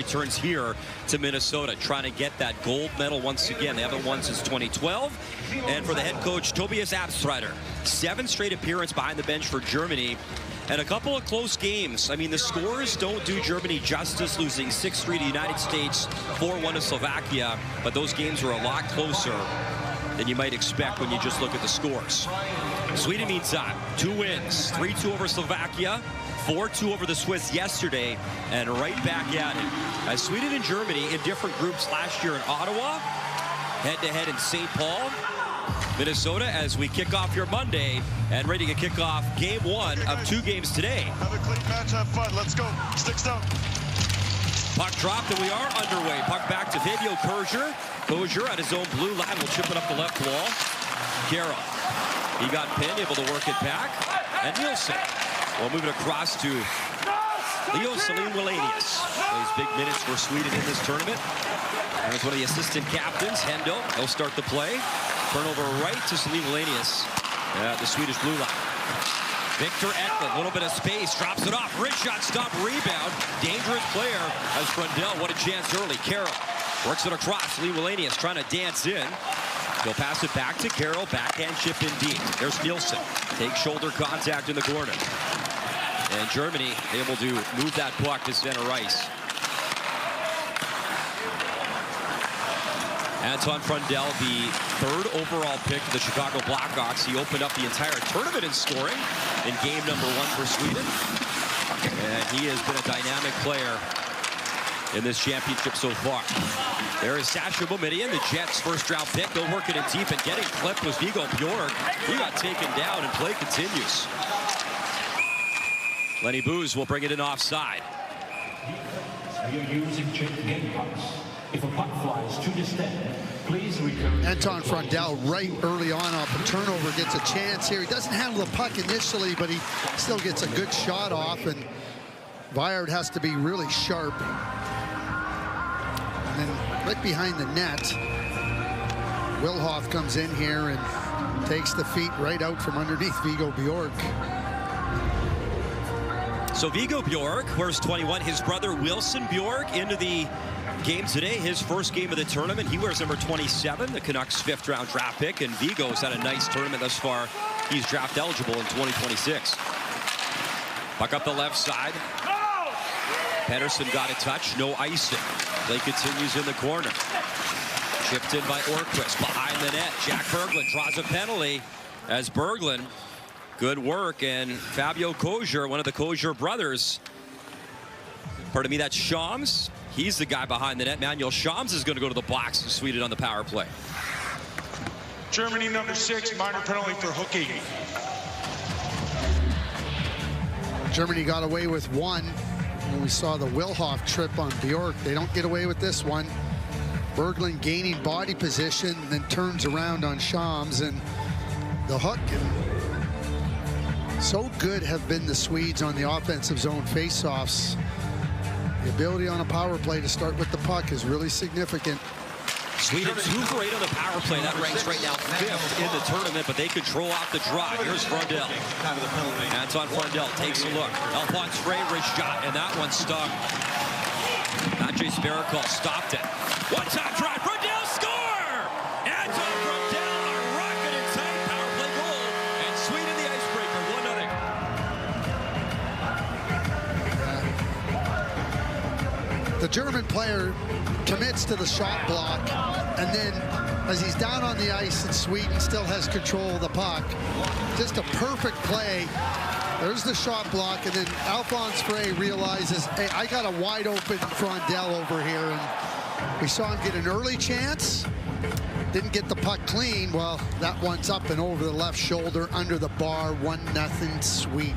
Returns here to Minnesota, trying to get that gold medal once again. They haven't won since 2012. And for the head coach, Tobias Abstreiter, 7 straight appearance behind the bench for Germany. And a couple of close games. I mean, the scores don't do Germany justice, losing 6-3 to the United States, 4-1 to Slovakia. But those games were a lot closer than you might expect when you just look at the scores. Sweden, meantime, 2 wins, 3-2 over Slovakia, 4-2 over the Swiss yesterday, and right back at it. As Sweden and Germany in different groups last year in Ottawa, head-to-head in St. Paul, Minnesota, as we kick off your Monday and ready to kick off game 1 of 2 games today. Have a clean match, have fun. Let's go. Sticks down. Puck dropped, and we are underway. Puck back to Fabio Kurzer. Kurzer at his own blue line will chip it up the left wall. Carroll. He got pinned, able to work it back. And Nielsen will move it across to Leo Salim Wallenius. Plays big minutes for Sweden in this tournament. There's one of the assistant captains, Hendo. He'll start the play. Turnover right to Salim Wallenius at the Swedish blue line. Victor Eklund, a little bit of space, drops it off. Wrist shot, stop, rebound. Dangerous player as Frundell. What a chance early. Carroll works it across. Salim Wallenius trying to dance in. He'll pass it back to Carroll. Backhand chip indeed. There's Nielsen. Takes shoulder contact in the corner. And Germany able to move that puck to center ice. Anton Frundell, the 3rd overall pick of the Chicago Blackhawks. He opened up the entire tournament in scoring in game number 1 for Sweden. And he has been a dynamic player in this championship so far. There is Sasha Boumedian, the Jets' first-round pick. They'll work it in deep, and getting clipped was Viggo Bjork. He got taken down, and play continues. Lenny Booz will bring it in offside. You're using game pucks. If a puck flies to the stand, please return. Anton Frundell right early on off a turnover gets a chance here. He doesn't handle the puck initially, but he still gets a good shot off, and Viard has to be really sharp. And then right behind the net, Wilhoff comes in here and takes the feet right out from underneath Viggo Bjork. So Viggo Bjork wears 21. His brother Wilson Bjork into the game today. His first game of the tournament. He wears number 27, the Canucks' 5th-round draft pick. And Viggo's had a nice tournament thus far. He's draft eligible in 2026. Puck up the left side. Pedersen got a touch. No icing. Play continues in the corner. Chipped in by Orquist behind the net. Jack Berglund draws a penalty as Berglund. Good work, and Fabio Kurzer, one of the Kurzer brothers. Pardon me, that's Shams. He's the guy behind the net. Manuel Shams is going to go to the box for Sweden on the power play. Germany, number 6, minor penalty for hooking. Germany got away with 1. When we saw the Wilhoff trip on Bjork, they don't get away with this one. Berglund gaining body position, then turns around on Shams, and the hook. So good have been the Swedes on the offensive zone faceoffs. The ability on a power play to start with the puck is really significant. Sweden 2 for 8 on the power play. That ranks right now 5th in the tournament, but they control off the draw. Here's Frundell. Anton Frundell takes a look. Alphonse Frey, wrist shot, and that one stung. Andrei Sparikal stopped it. One-time drive. Frundell score! Anton Frundell, a rocket and tight power play goal, and Sweden the icebreaker, 1-0. The German player commits to the shot block, and then as he's down on the ice and Sweden still has control of the puck, just a perfect play. There's the shot block, and then Alphonse Frey realizes, hey, I got a wide open Frundell over here, and we saw him get an early chance. Didn't get the puck clean. Well, that one's up and over the left shoulder under the bar. 1-0 Sweden.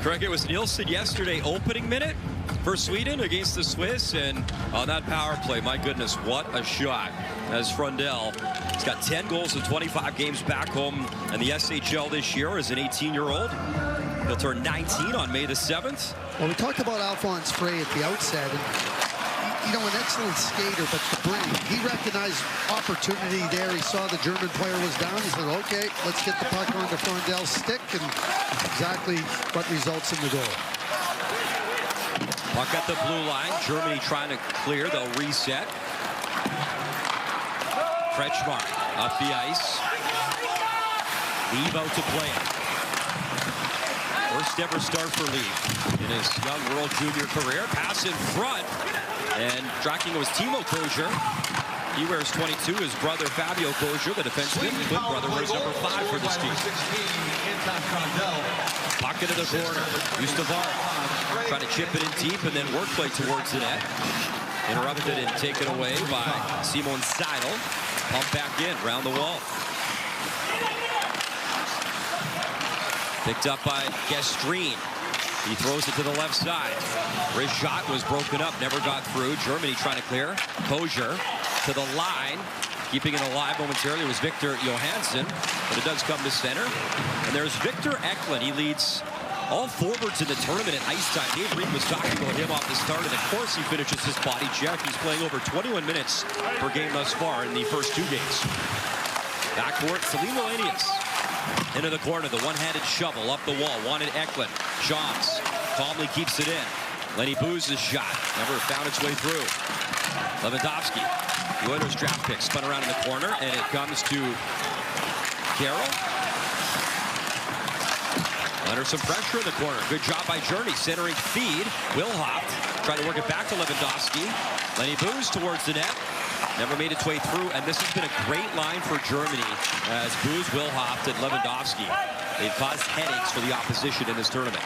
Correct, it was Nielsen yesterday, opening minute for Sweden against the Swiss, and on that power play, my goodness, what a shot. As Frundell, he's got 10 goals in 25 games back home in the SHL this year as an 18-year-old. He'll turn 19 on May the 7th. Well, we talked about Alphonse Frey at the outset, and you know, an excellent skater, but the brain, he recognized opportunity there. He saw the German player was down. He said, okay, let's get the puck onto Frundell's stick, and exactly what results in the goal. Puck at the blue line. Germany trying to clear. They'll reset. Kretschmar up the ice. Leave out to play it. First ever start for Leave in his young World Junior career. Pass in front. And tracking was Timo Kojer. He wears 22. His brother Fabio Kojer, the defenseman. Twin brother, wears number 5 for this team. Pocket of the corner. Ustavara trying to chip it in deep and then work play towards the net. Interrupted and taken away by Simon Seidel. Pump back in, round the wall. Picked up by Gestreen. He throws it to the left side. His shot was broken up, never got through. Germany trying to clear. Kojer to the line. Keeping it alive momentarily was Victor Johansson, but it does come to center. And there's Victor Eklund. He leads all forwards in the tournament at ice time. Dave Reed was talking about him off the start, and of course he finishes his body check. He's playing over 21 minutes per game thus far in the first 2 games. Backcourt, Celine Wallenius. Into the corner, the one-handed shovel up the wall. Wanted Eklund. Johns calmly keeps it in. Lenny Booze's shot never found its way through. Lewandowski, the Oilers draft pick, spun around in the corner, and it comes to Carroll. Under some pressure in the corner. Good job by Journey. Centering feed. Wilhoft trying to work it back to Lewandowski. Lenny Booze towards the net. Never made its way through, and this has been a great line for Germany as Booze, Wilhoft, and Lewandowski. They've caused headaches for the opposition in this tournament.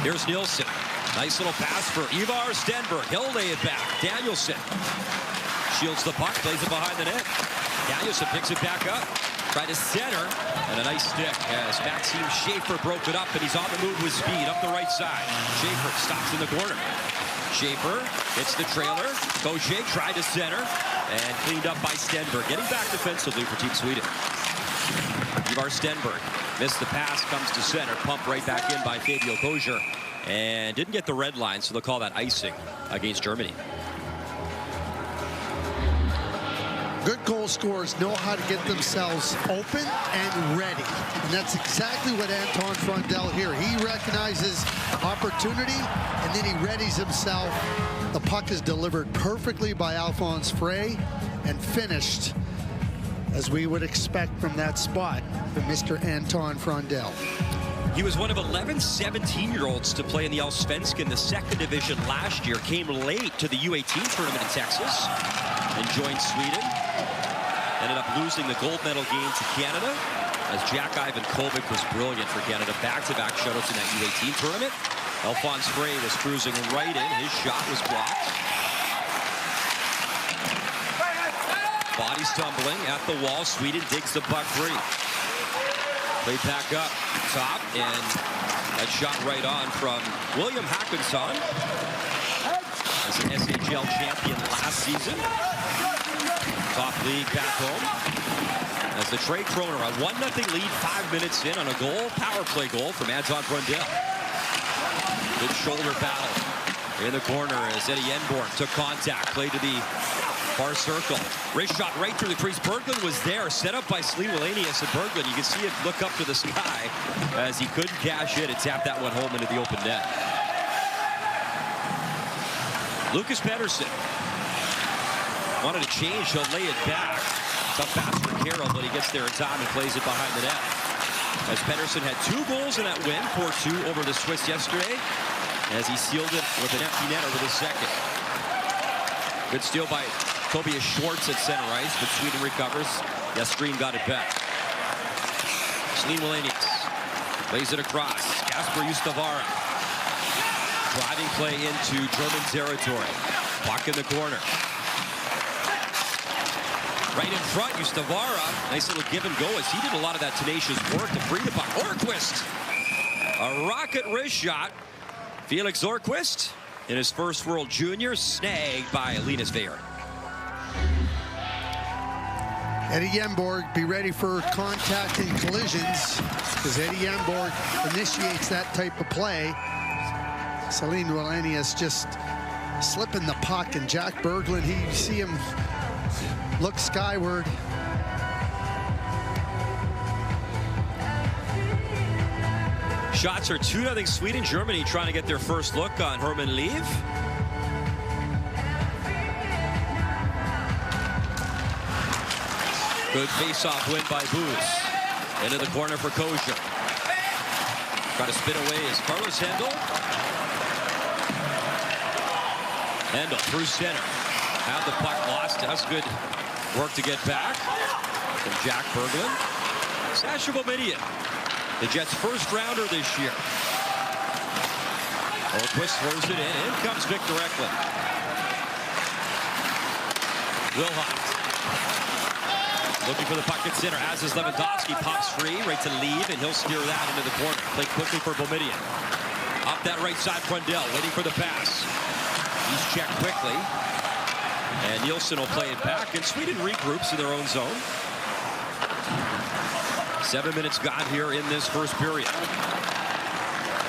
Here's Nilsson. Nice little pass for Ivar Stenberg. He'll lay it back. Danielson shields the puck, plays it behind the net. Danielson picks it back up. Try to center, and a nice stick as Maxime Schaefer broke it up, and he's on the move with speed up the right side. Schaefer stops in the corner. Schaefer hits the trailer. Kojer tried to center, and cleaned up by Stenberg. Getting back defensively for Team Sweden. Ivar Stenberg missed the pass, comes to center, pumped right back in by Fabio Kojer, and didn't get the red line, so they'll call that icing against Germany. Good goal scorers know how to get themselves open and ready. And that's exactly what Anton Frundell here. He recognizes opportunity, and then he readies himself. The puck is delivered perfectly by Alphonse Frey and finished as we would expect from that spot from Mr. Anton Frundell. He was one of 11 17-year-olds to play in the Allsvenskan, the second division last year. Came late to the U18 tournament in Texas and joined Sweden. Ended up losing the gold medal game to Canada as Jack-Ivan Kovic was brilliant for Canada. Back-to-back shutouts in that U18 tournament. Alphonse Frey was cruising right in. His shot was blocked. Bodies tumbling at the wall. Sweden digs the puck free. Played back up top, and that shot right on from William Hackinson. As an SHL champion last season. Top league back home. As the Trey Kroner, a 1-0 lead, 5 minutes in on a goal, power play goal from Anton Frundell. Good shoulder battle in the corner as Eddie Enborn took contact, played to the far circle. Wrist shot right through the crease. Berglund was there, set up by Celine Wallenius, and Berglund, you can see it look up to the sky as he couldn't cash it and tap that one home into the open net. Lucas Pettersson wanted to change, he'll lay it back. Tough pass for Carroll, but he gets there in time and plays it behind the net. As Pettersson had 2 goals in that win, 4-2 over the Swiss yesterday, as he sealed it with an empty net over the second. Good steal by Tobias Schwartz at center ice, but Sweden recovers. Gestreen got it back. Celine Wallenius plays it across. Kasper Ustavara. Driving play into German territory. Puck in the corner. Right in front, Ustavara. Nice little give and go as he did a lot of that tenacious work to free the puck. Orquist. A rocket wrist shot. Felix Orquist in his first World Junior, snagged by Linus Veyer. Eddie Enborg, be ready for contact and collisions, because Eddie Enborg initiates that type of play. Celine Wallenius just slipping the puck, and Jack Berglund, you see him look skyward. Shots are 2-0 Sweden. Germany trying to get their first look on Herman Lieve. Good face-off win by Booz. Into the corner for Kosher. Try to spin away is Carlos Hendel. Hendel through center. Had the puck lost. That's good work to get back from Jack Berglund. Sasha Boumedienne, the Jets' first rounder this year. Orquist throws it in. In comes Victor Eklund. Wilhoff looking for the puck at center, as is Lewandowski. Pops free, right to Lieve, and he'll steer that into the corner. Play quickly for Boumedienne. Up that right side, Frundell waiting for the pass. He's checked quickly. And Nielsen will play it back, and Sweden regroups in their own zone. 7 minutes gone here in this first period.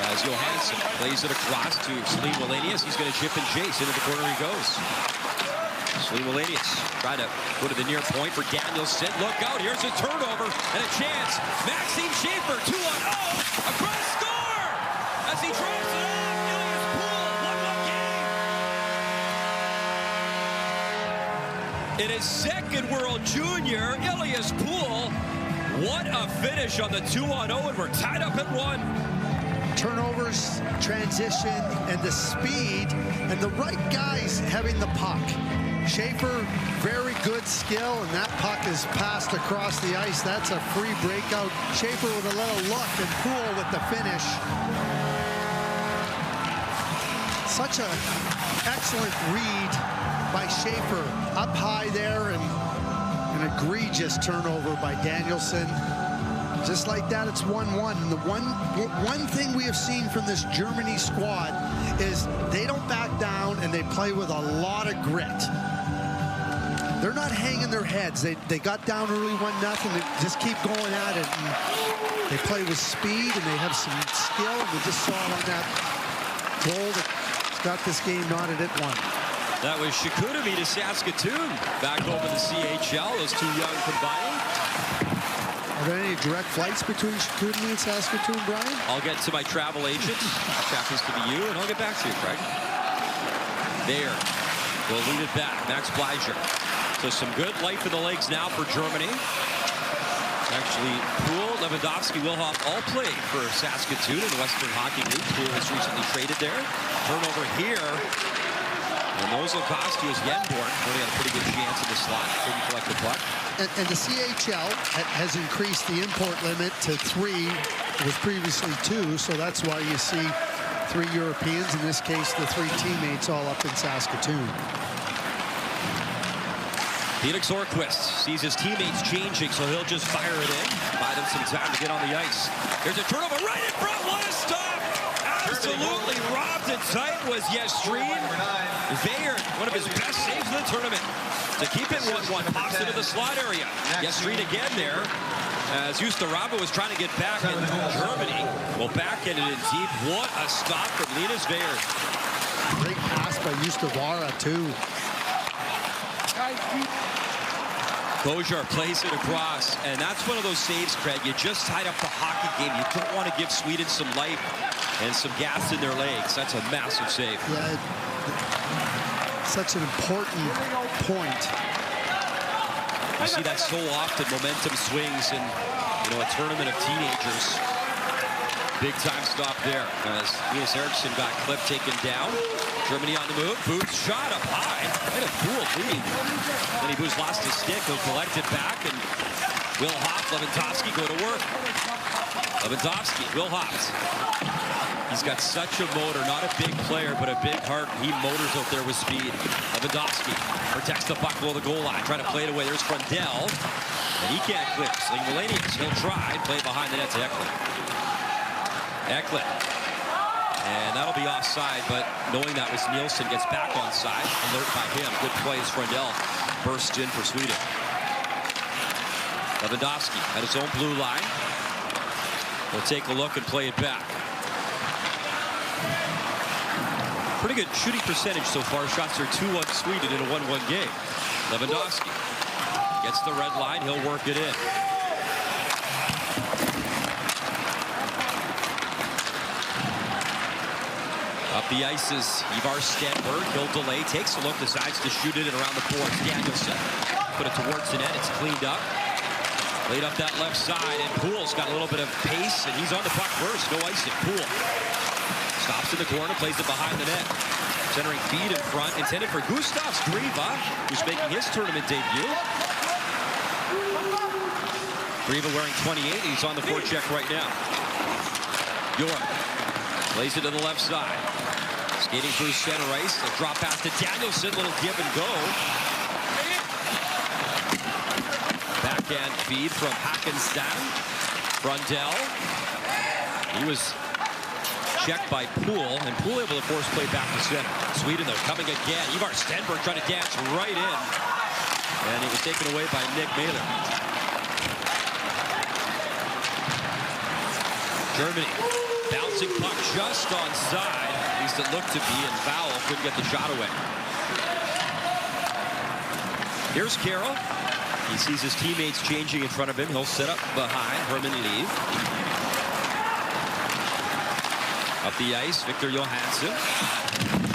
As Johansson plays it across to Salim Wallenius. He's going to chip and chase. Into the corner he goes. Salim Wallenius try to put it the near point for Danielson. Look out, here's a turnover and a chance. Maxime Schaefer, 2-1-0, across score! As he drops it off, Ilias Poole, 1-1 game. In his second World Junior, Ilias Poole, what a finish on the 2-1-0, and we're tied up at 1. Turnovers, transition, and the speed, and the right guys having the puck. Schaefer, very good skill, and that puck is passed across the ice. That's a free breakout. Schaefer with a little look, and Poole with the finish. Such an excellent read by Schaefer. Up high there, and an egregious turnover by Danielson. Just like that, it's 1-1. And the one thing we have seen from this Germany squad is they don't back down, and they play with a lot of grit. They're not hanging their heads. They got down early 1-0. They just keep going at it. And they play with speed, and they have some skill. And we just saw it on that goal that's got this game knotted at 1. That was Chicoutimi to Saskatoon. Back over the CHL. Those two young combining. Are there any direct flights between Chicoutimi and Saskatoon, Brian? I'll get to my travel agent, which happens to be you, and I'll get back to you, Craig. There. We'll lead it back. Max Bleiger. So some good life in the legs now for Germany. Actually, Poole, Lewandowski, Wilhoff all play for Saskatoon in the Western Hockey League. Poole was recently traded there. Turnover here. And Ozilkowski is Yenborn. Only had a pretty good chance in the slot. Couldn't collect the puck. And the CHL has increased the import limit to 3. It was previously 2, so that's why you see 3 Europeans, in this case the 3 teammates, all up in Saskatoon. Felix Orquist sees his teammates changing, so he'll just fire it in. Buy them some time to get on the ice. There's a turnover right in front. What a stop! Absolutely robbed it tight was Yestrin. Veyer, one of his best saves in the tournament. To keep it 1-1, pops into the slot area. Yestrin again there, as Ustaraba was trying to get back in Germany. Well, backhanded it deep. What a stop from Linus Veyer. Great pass by Ustavara, too. Kosher plays it across, and that's one of those saves, Craig. You just tied up the hockey game. You don't want to give Sweden some life and some gas in their legs. That's a massive save. Yeah, such an important point. You see that so often, momentum swings in, a tournament of teenagers. Big time stop there as Linus Eriksson got clipped, taken down. Germany on the move. Booz shot up high. Quite a cool lead. Then Booz lost his stick. He'll collect it back, and Wilhoff, Lewandowski go to work. Lewandowski, Wilhoff. He's got such a motor, not a big player, but a big heart. He motors out there with speed. Lewandowski protects the puck below the goal line, trying to play it away. There's Frundell, and he can't clip. Salim Wallenius, he'll try, play behind the net to Eklund. Eklund. And that'll be offside, but knowing that was Nielsen, gets back on side. Alert by him. Good play as Frundell bursts in for Sweden. Lewandowski at his own blue line. We'll take a look and play it back. Pretty good shooting percentage so far. Shots are 2-1 Sweden in a 1-1 game. Lewandowski gets the red line. He'll work it in. the ice is Ivar Stenberg. He'll delay, takes a look, decides to shoot it, and around the boards, Danielson. Put it towards the net. It's cleaned up. Laid up that left side, and Poole's got a little bit of pace, and he's on the puck first. No icing. Poole stops in the corner, plays it behind the net. Centering feed in front, intended for Gustav Skriva, who's making his tournament debut. Skriva wearing 28. He's on the forecheck right now. York plays it to the left side. Skating through center ice. A drop pass to Danielson. Little give and go. Backhand feed from Hackenstad. Brundell. He was checked by Poole, and Poole able to force play back to center. Sweden, though, coming again. Ivar Stenberg trying to dance right in. And it was taken away by Nick Mailer. Germany bouncing puck just onside. At least it looked to be, and Foul couldn't get the shot away. Here's Carroll. He sees his teammates changing in front of him. He'll set up behind Herman Lee. Up the ice, Victor Johansson.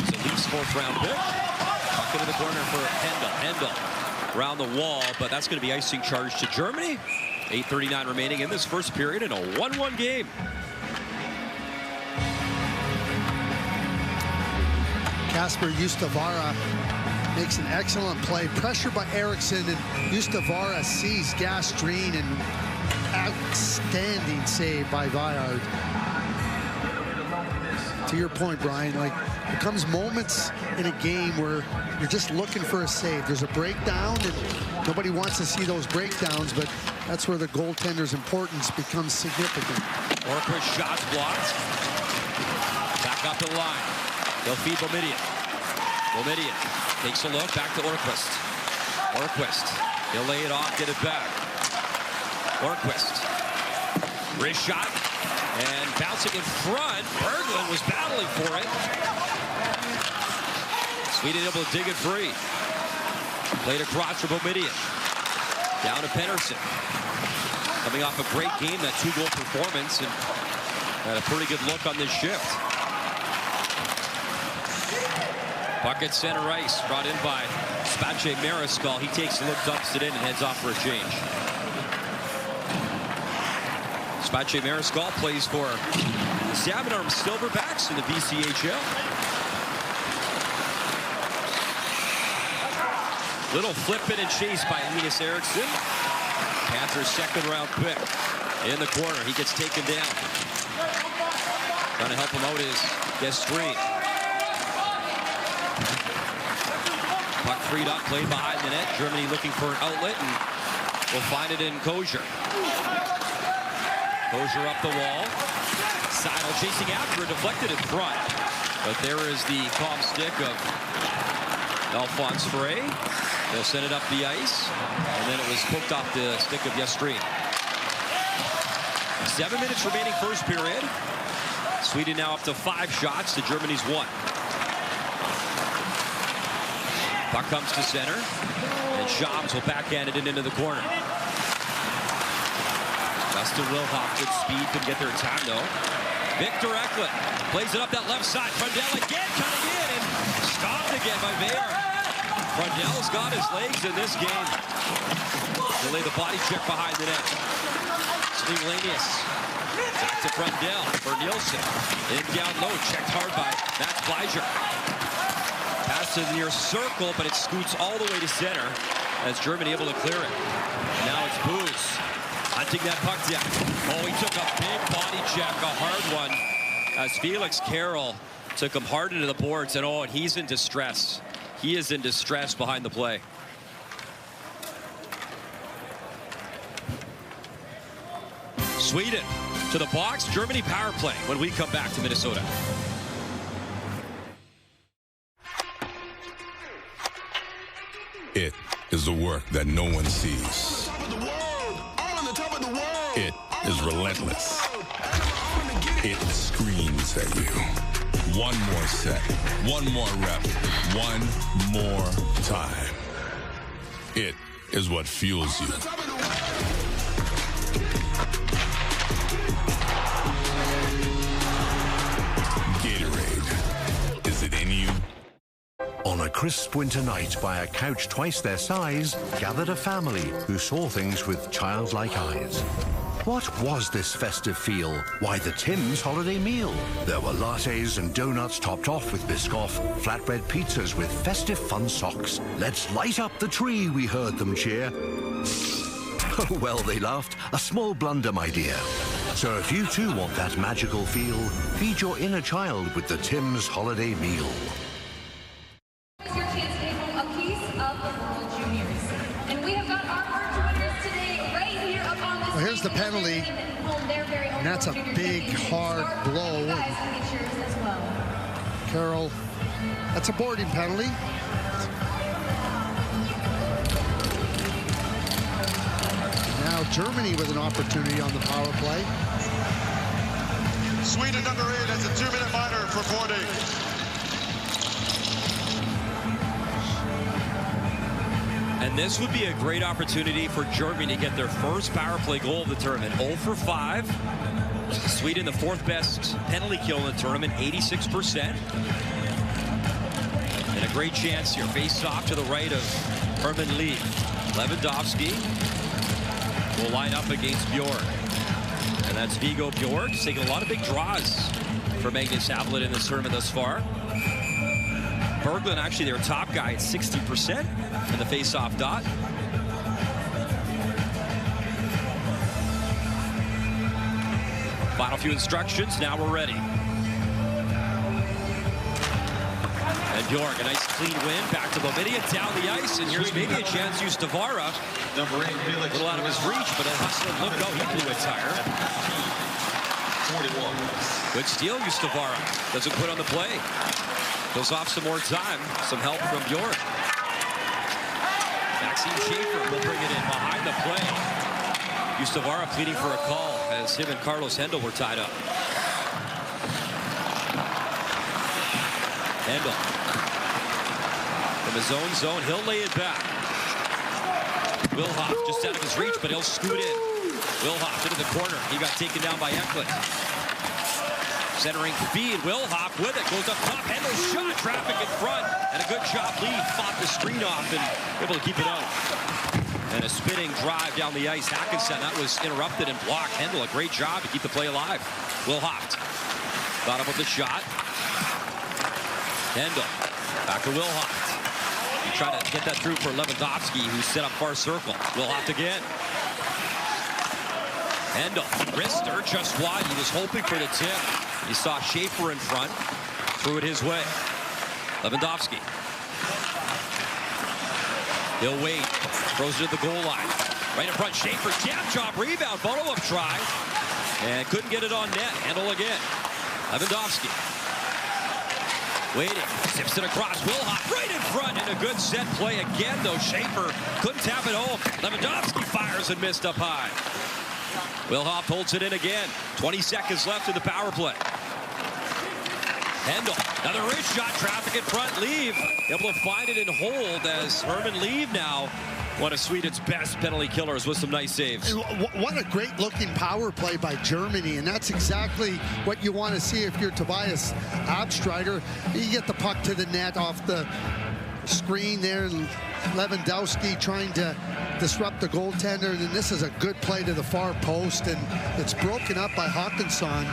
It's a Leafs fourth-round pick. Puck into the corner for Hendel. Around the wall, but that's going to be icing charge to Germany. 8:39 remaining in this first period in a 1-1 game. Kasper Justavara makes an excellent play. Pressure by Eriksson, and Justavara sees Gastreen, and outstanding save by Viard. To your point, Brian, like, there comes moments in a game where you're just looking for a save. There's a breakdown, and nobody wants to see those breakdowns, but that's where the goaltender's importance becomes significant. Orquist shots blocked. Back up the line. They'll feed Boumedienne. Boumedienne takes a look, back to Orquist. Orquist, he'll lay it off, get it back. Orquist, wrist shot, and bouncing in front. Berglund was battling for it. Sweden able to dig it free. Played across for Boumedienne. Down to Pettersson. Coming off a great game, that 2-goal performance, and had a pretty good look on this shift. Puck at center ice, brought in by Spache Mariscal. He takes a look, dumps it in, and heads off for a change. Spache Mariscal plays for the Salmon Arm Silverbacks in the BCHL. Little flip in and chase by Linus Eriksson. Panthers' second-round pick in the corner. He gets taken down. Trying to help him out is Gastreen. Puck freed up, played behind the net. Germany looking for an outlet, and will find it in Kozier. Kozier up the wall. Seidel chasing after it, deflected in front. But there is the calm stick of Alphonse Frey. They'll send it up the ice, and then it was poked off the stick of Gastreen. 7 minutes remaining first period. Sweden now up to 5 shots to Germany's 1. Puck comes to center, and Shams will backhand it into the corner. Dustin Wilhoff, good speed, couldn't get there in time though. Victor Eklund plays it up that left side. Brundell again coming in, and stopped again by Veer. Brundell's got his legs in this game. They lay the body check behind the net. Lanius back to Brundell for Nielsen. In down low, checked hard by Matt Fleischer. Pass to the near circle, but it scoots all the way to center as Germany able to clear it. Now it's Booz hunting that puck down. Oh, he took a big body check, a hard one, as Felix Carroll took him hard into the boards, and and he's in distress. He is in distress behind the play. Sweden to the box. Germany power play when we come back to Minnesota. It is the work that no one sees. It is relentless. It screams at you. One more set, one more rep, one more time. It is what fuels you. Gatorade, On a crisp winter night, by a couch twice their size, gathered a family who saw things with childlike eyes. What was this festive feel? Why, the Tim's holiday meal. There were lattes and donuts topped off with Biscoff, flatbread pizzas with festive fun socks. Let's light up the tree, we heard them cheer. Oh, well, they laughed. A small blunder, my dear. So if you too want that magical feel, feed your inner child with the Tim's holiday meal. Here's your chance to take home a piece of the World Juniors. And we have got our merch winners today right here up on this. Well, here's the penalty. And that's a big, hard blow. Carroll, that's a boarding penalty. Now Germany with an opportunity on the power play. Sweden number 8 has a 2-minute minor for boarding. And this would be a great opportunity for Germany to get their first power play goal of the tournament. 0 for 5. Sweden, the 4th best penalty kill in the tournament, 86%. And a great chance here. Face off to the right of Herman Lee. Lewandowski will line up against Bjork. And that's Viggo Bjork. He's taking a lot of big draws for Magnus Havlet in this tournament thus far. Berglund, actually their top guy at 60% in the face-off dot. Final few instructions. Now we're ready. And Bjork, a nice clean win. Back to Bomidia, down the ice, and here's maybe a chance to use Tavara. A little out of his reach, but a hustling look. Oh, he blew a tire. 41. Good steal, Ustavara. Doesn't quit on the play. Goes off some more time. Some help from Bjork. Maxime Schaefer will bring it in behind the play. Ustavara pleading for a call as him and Carlos Hendel were tied up. Hendel. From his own zone, he'll lay it back. Wilhoff just out of his reach, but he'll scoot in. Wilhoff into the corner. He got taken down by Eklund. Centering feed, Wilhoff with it, goes up top, Hendel's shot, traffic in front, and a good job lead, fought the screen off and able to keep it out. And a spinning drive down the ice, Hackensen, that was interrupted and blocked. Hendel, a great job to keep the play alive. Wilhoff thought about the shot. Hendel, back to Wilhoff. He tried to get that through for Lewandowski, who set up far circle. Wilhoff again. Hendel, wrister just wide. He was hoping for the tip. He saw Schaefer in front, threw it his way. Lewandowski. He'll wait, throws it to the goal line. Right in front, Schaefer, jab job, rebound, follow-up try. And couldn't get it on net. Hendel again. Lewandowski. Waiting, zips it across, Wilhoff right in front, and a good set play again, though Schaefer couldn't tap it home. Lewandowski fires and missed up high. Wilhoff holds it in again. 20 seconds left in the power play. Hendel, another wrist shot, traffic in front, Leave able to find it and hold as Herman Leave now one of Sweden's best penalty killers with some nice saves. What a great looking power play by Germany, and that's exactly what you want to see if you're Tobias Abstreiter. You get the puck to the net off the screen there, Lewandowski trying to disrupt the goaltender, and this is a good play to the far post, and it's broken up by Hawkinson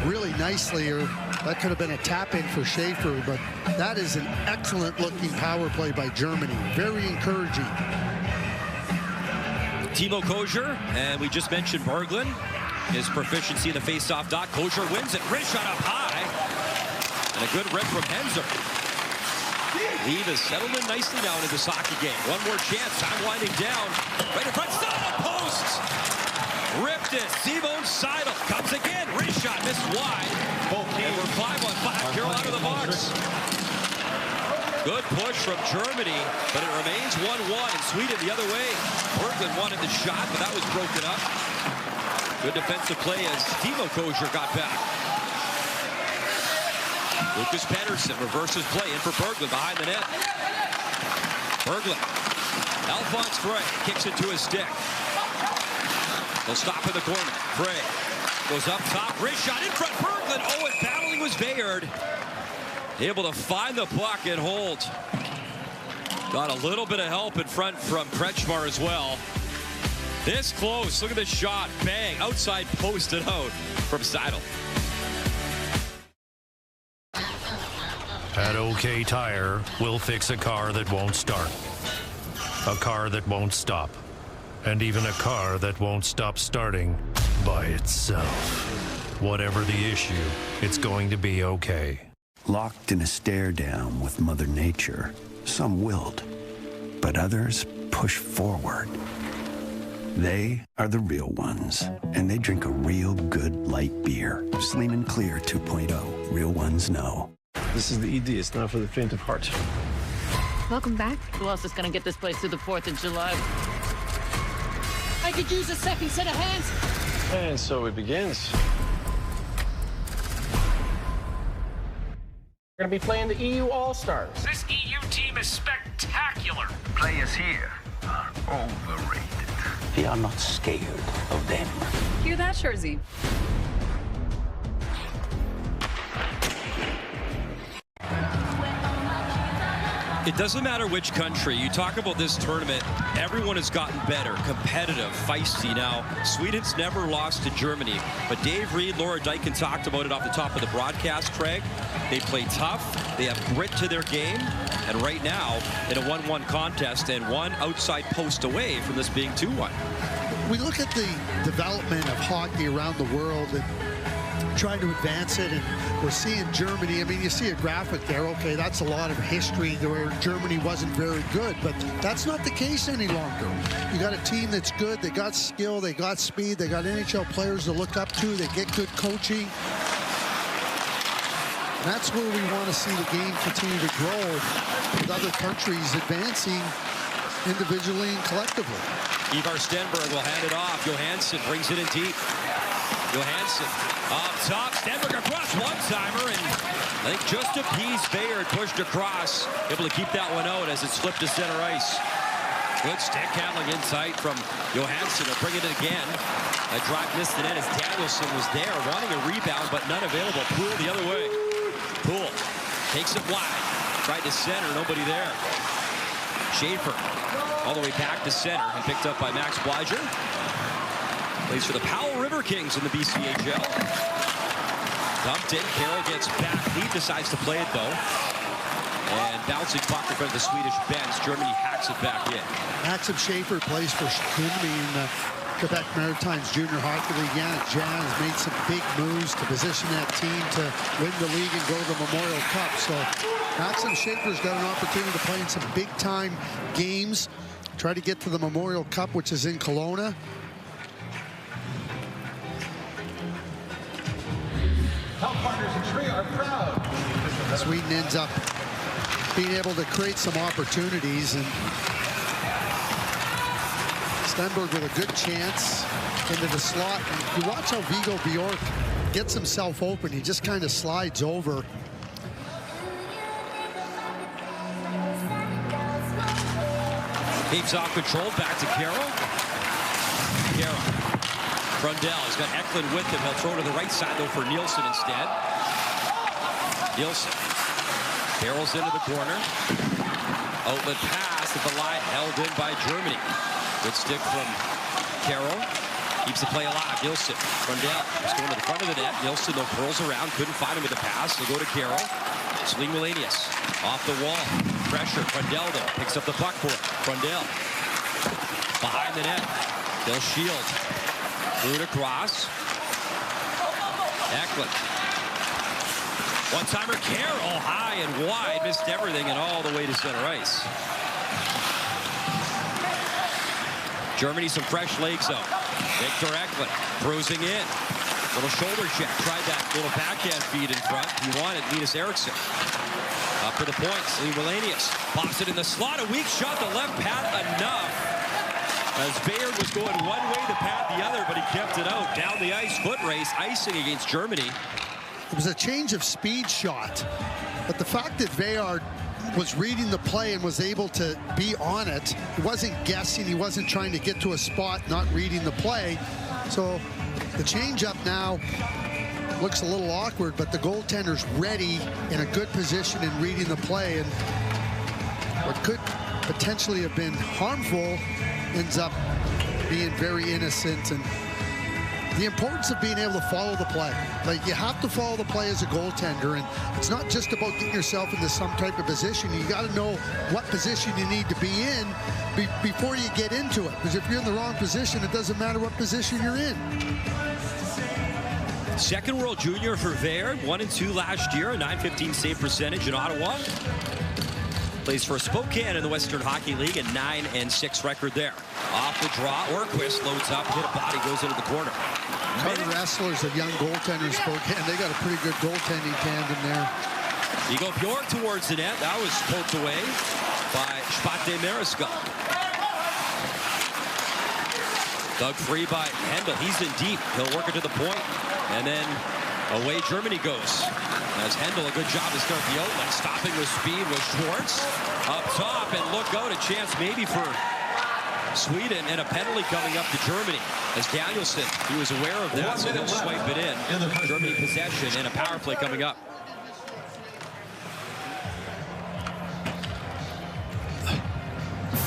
really nicely, or that could have been a tap-in for Schaefer, but that is an excellent looking power play by Germany. Very encouraging. Timo Kozer, and we just mentioned Berglund, his proficiency in the face-off dot. Kozer wins it, wrist shot up high, and a good rip from Henzer. Leave has settled in nicely now into this hockey game. One more chance, time winding down. Right in front, stop, post! Ripped it, Simon Seidel comes again, wrist shot, missed wide. And we're 5-on-5, Carroll out of the box. Good push from Germany, but it remains 1-1, and Sweden the other way. Berglund wanted the shot, but that was broken up. Good defensive play as Timo Kozer got back. Lucas Pettersson reverses play in for Berglund behind the net. Berglund. Alphonse Frey kicks it to his stick. He'll stop in the corner. Frey goes up top. Wrist shot in front. Berglund. Oh, and battling was Bayard. able to find the puck and hold. Got a little bit of help in front from Kretschmar as well. This close. Look at this shot. Bang. Outside posted out from Seidel. At OK Tire, we'll fix a car that won't start, a car that won't stop, and even a car that won't stop starting by itself. Whatever the issue, it's going to be okay. Locked in a stare down with Mother Nature, some wilt, but others push forward. They are the real ones, and they drink a real good light beer. Sleeman Clear 2.0. Real ones know. This is the ED. It's not for the faint of heart. Welcome back. Who else is going to get this place through the 4th of July? I could use a second set of hands. And so it begins. We're going to be playing the EU All-Stars. This EU team is spectacular. Players here are overrated. We are not scared of them. Hear that, Jersey? It doesn't matter which country. You talk about this tournament, everyone has gotten better, competitive, feisty. Now, Sweden's never lost to Germany, but Dave Reed, Laura Dyken talked about it off the top of the broadcast, Craig. They play tough, they have grit to their game, and right now, in a 1-1 contest and one outside post away from this being 2-1. We look at the development of hockey around the world and trying to advance it, and we're seeing Germany. I mean, you see a graphic there. Okay, that's a lot of history where Germany wasn't very good, but that's not the case any longer. You got a team that's good. They got skill. They got speed. They got NHL players to look up to. They get good coaching. And that's where we want to see the game continue to grow with other countries advancing individually and collectively. Ivar Stenberg will hand it off. Johansson brings it in deep. Johansson up top. Stenberg across one-timer, and I think just appeased Bayard, pushed across. Able to keep that one out as it's flipped to center ice. Good stick handling in tight from Johansson. They'll bring it in again. A drive missed the net as Danielson was there, wanting a rebound, but none available. Poole the other way. Poole takes it wide. Tried to center, nobody there. Schaefer all the way back to center and picked up by Max Bleiger. Plays for the Powell River Kings in the BCHL. Dumped in. Carroll gets back. He decides to play it, though. And bouncing puck in front of the Swedish bench. Germany hacks it back in. Maxim Schaefer plays for Germany in the Quebec Maritimes Junior Hockey League. Yeah, Jazz made some big moves to position that team to win the league and go to the Memorial Cup. So Maxim Schaefer's got an opportunity to play in some big-time games. Try to get to the Memorial Cup, which is in Kelowna. Sweden ends up being able to create some opportunities, and Stenberg with a good chance into the slot. And you watch how Viggo Bjork gets himself open. He just kind of slides over. Keeps off control, back to Carroll. Carroll. Brundell has got Eklund with him. He'll throw to the right side, though, for Nielsen instead. Nielsen. Carroll's into the corner. Outlet pass at the line, held in by Germany. Good stick from Carroll. Keeps the play alive. Nielsen. Brundell is going to the front of the net. Nielsen, though, curls around. Couldn't find him with the pass. He'll go to Carroll. Swing Wallenius. Off the wall. Pressure. Brundell, though, picks up the puck for it. Brundell. Behind the net. They'll shield. Threw it across. Eklund. One-timer. Carroll high and wide. Missed everything and all the way to center ice. Germany some fresh legs though. Victor Eklund cruising in. Little shoulder check. Tried that little backhand feed in front. He wanted Linus Eriksson. Up for the points. Lee Wallenius pops it in the slot. A weak shot. The left pad enough. As Bayard was going one way, the pad the other, but he kept it out. Down the ice. Foot race. Icing against Germany. It was a change of speed shot. But the fact that Bayard was reading the play and was able to be on it, he wasn't guessing. He wasn't trying to get to a spot, not reading the play. So the change up now looks a little awkward, but the goaltender's ready in a good position and reading the play, and what could potentially have been harmful ends up being very innocent. And the importance of being able to follow the play. Like, you have to follow the play as a goaltender, and it's not just about getting yourself into some type of position. You got to know what position you need to be in before you get into it, because if you're in the wrong position, it doesn't matter what position you're in. Second World Junior for Veillard, 1-2 last year, a .915 save percentage in Ottawa. Plays for Spokane in the Western Hockey League, a 9-6 record there. Off the draw, Orquist loads up, hit a body, goes into the corner. Carter Wrestlers, a young goaltender, Spokane. They got a pretty good goaltending tandem there. You go Bjork towards the net. That was poked away by Spate Mariscal. Dug free by Hendel. He's in deep. He'll work it to the point. And then away Germany goes. As Hendel, a good job to start the outlet. Stopping with speed with Schwartz. Up top, and look out, a chance maybe for Sweden, and a penalty coming up to Germany. As Danielson, he was aware of that, so he'll swipe it in. Germany possession and a power play coming up.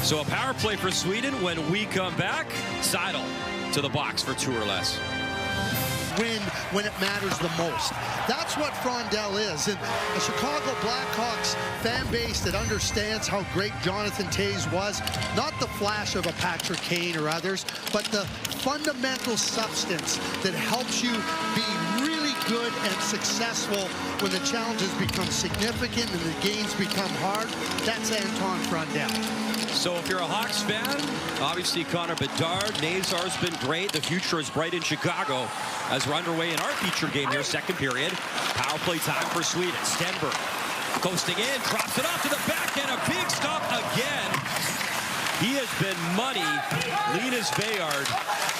So a power play for Sweden. When we come back, Seidel to the box for 2 or less. Win when it matters the most. That's what Frondell is. And a Chicago Blackhawks fan base that understands how great Jonathan Toews was, not the flash of a Patrick Kane or others, but the fundamental substance that helps you be really good and successful when the challenges become significant and the games become hard. That's Anton Frondell. So if you're a Hawks fan, obviously Connor Bedard, Nazar's been great. The future is bright in Chicago as we're underway in our feature game here, second period. Power play time for Sweden. Stenberg coasting in, drops it off to the back, and a big stop again. He has been money, Linus Veillard,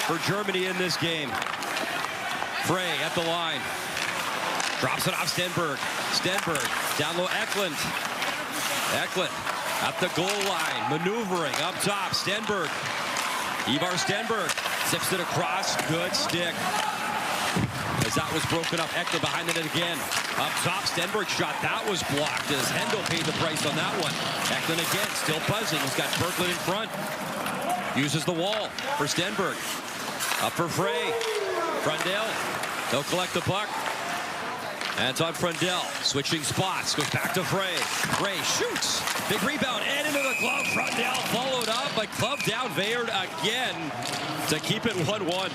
for Germany in this game. Frey at the line. Drops it off Stenberg. Stenberg down low, Eklund. Eklund at the goal line, maneuvering up top. Stenberg, Ivar Stenberg zips it across. Good stick. As that was broken up, Eklund behind the net again. Up top, Stenberg shot. That was blocked as Hendel paid the price on that one. Eklund again, still buzzing. He's got Berglund in front. Uses the wall for Stenberg. Up for Frey. Frondell, they'll collect the puck. Anton Frondell switching spots, goes back to Frey. Frey shoots, big rebound, and into the glove. Frondell followed up, but glove down. Veillard again to keep it 1-1.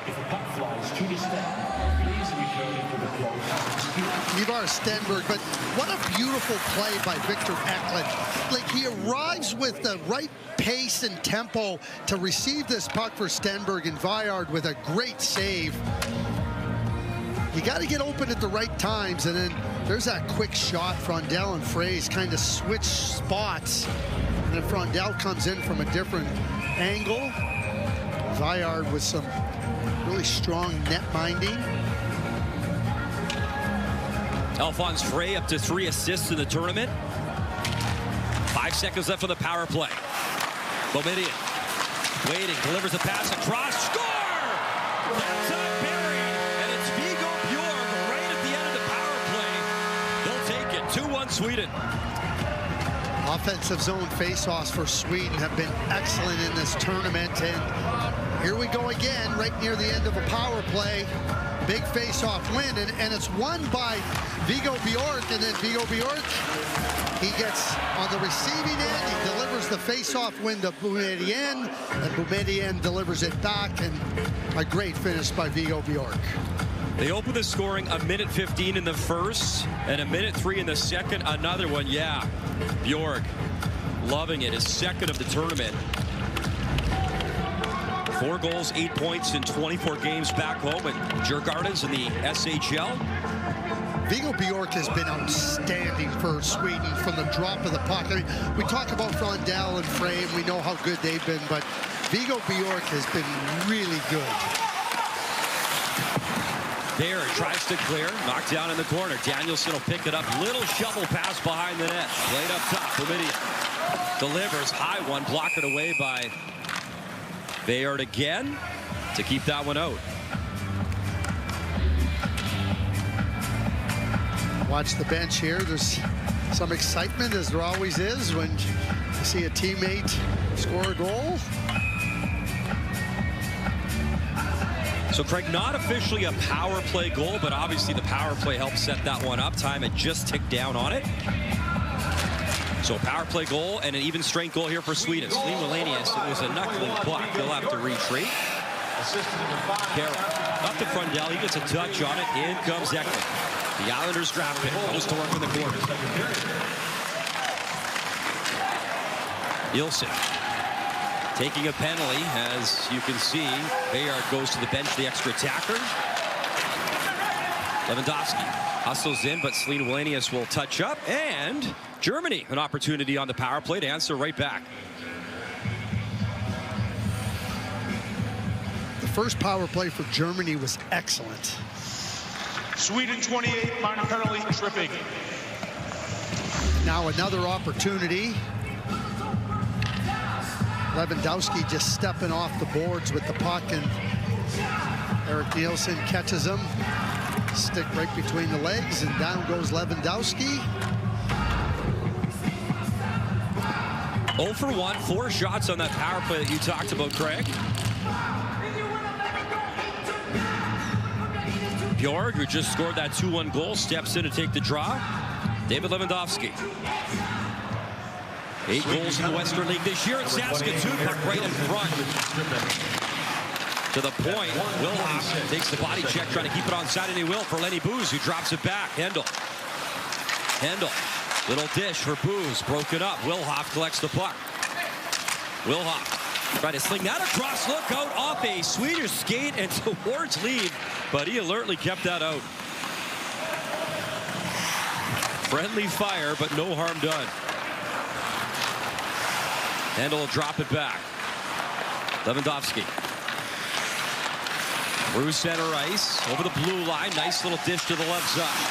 If a puck flies to the stand, please return it to the close. Ivar Stenberg, but what a beautiful play by Victor Eklund. Like, he arrives with the right pace and tempo to receive this puck for Stenberg, and Veillard with a great save. You got to get open at the right times, and then there's that quick shot. Frondell and Frey's kind of switch spots, and then Frondell comes in from a different angle. Veillard with some really strong net minding. Alphonse Frey up to 3 assists in the tournament. 5 seconds left for the power play. Boumediene waiting, delivers a pass across, score! That time buried, and it's Viggo Bjork right at the end of the power play. They'll take it, 2-1 Sweden. Offensive zone faceoffs for Sweden have been excellent in this tournament, and here we go again, right near the end of a power play. Big face-off win, and it's won by Viggo Bjork, and then Viggo Bjork, he gets on the receiving end, he delivers the face-off win to Boumediene, and Boumediene delivers it back, and a great finish by Viggo Bjork. They opened the scoring 1:15 in the first, and 1:03 in the second. Another one, yeah. Bjork loving it, his second of the tournament. 4 goals, 8 points in 24 games back home at Djurgårdens in the SHL. Viggo Bjork has been outstanding for Sweden from the drop of the puck. I mean, we talk about Frondell and Frey, and we know how good they've been, but Viggo Bjork has been really good. There, tries to clear, knocked down in the corner. Danielson will pick it up. Little shovel pass behind the net. Played up top. Boumediene delivers. High one, blocked it away by Veillard again to keep that one out. Watch the bench here. There's some excitement, as there always is when you see a teammate score a goal. So, Craig, not officially a power play goal, but obviously the power play helped set that one up. Time had just ticked down on it. So, power play goal and an even strength goal here for Sweden. Sleen Wallenius, it was a knuckling puck. He'll have to retreat. Carroll up to Frundell. He gets a touch on it. In comes Ekman. The Islanders draft pick goes to work in the corner. Nielsen taking a penalty, as you can see. Bayard goes to the bench, the extra attacker. Lewandowski hustles in, but Sleen Wallenius will touch up. And Germany, an opportunity on the power play to answer right back. The first power play for Germany was excellent. Sweden 28, minor penalty, tripping. Now another opportunity. Lewandowski just stepping off the boards with the puck, and Eric Nielsen catches him. Stick right between the legs, and down goes Lewandowski. 0 for 1, 4 shots on that power play that you talked about, Craig. Bjorg, who just scored that 2-1 goal, steps in to take the draw. David Lewandowski. 8 goals in the Western League this year at Saskatoon, puck right in front. To the point, Wilhoff takes the body check, trying to keep it onside, and he will for Lenny Booz, who drops it back. Hendel. Little dish for Booz, broken up. Wilhoff collects the puck. Wilhoff trying to sling that across, look out off a Swedish skate and towards lead, but he alertly kept that out. Friendly fire, but no harm done. Hendel will drop it back. Lewandowski. Through center ice, over the blue line. Nice little dish to the left side.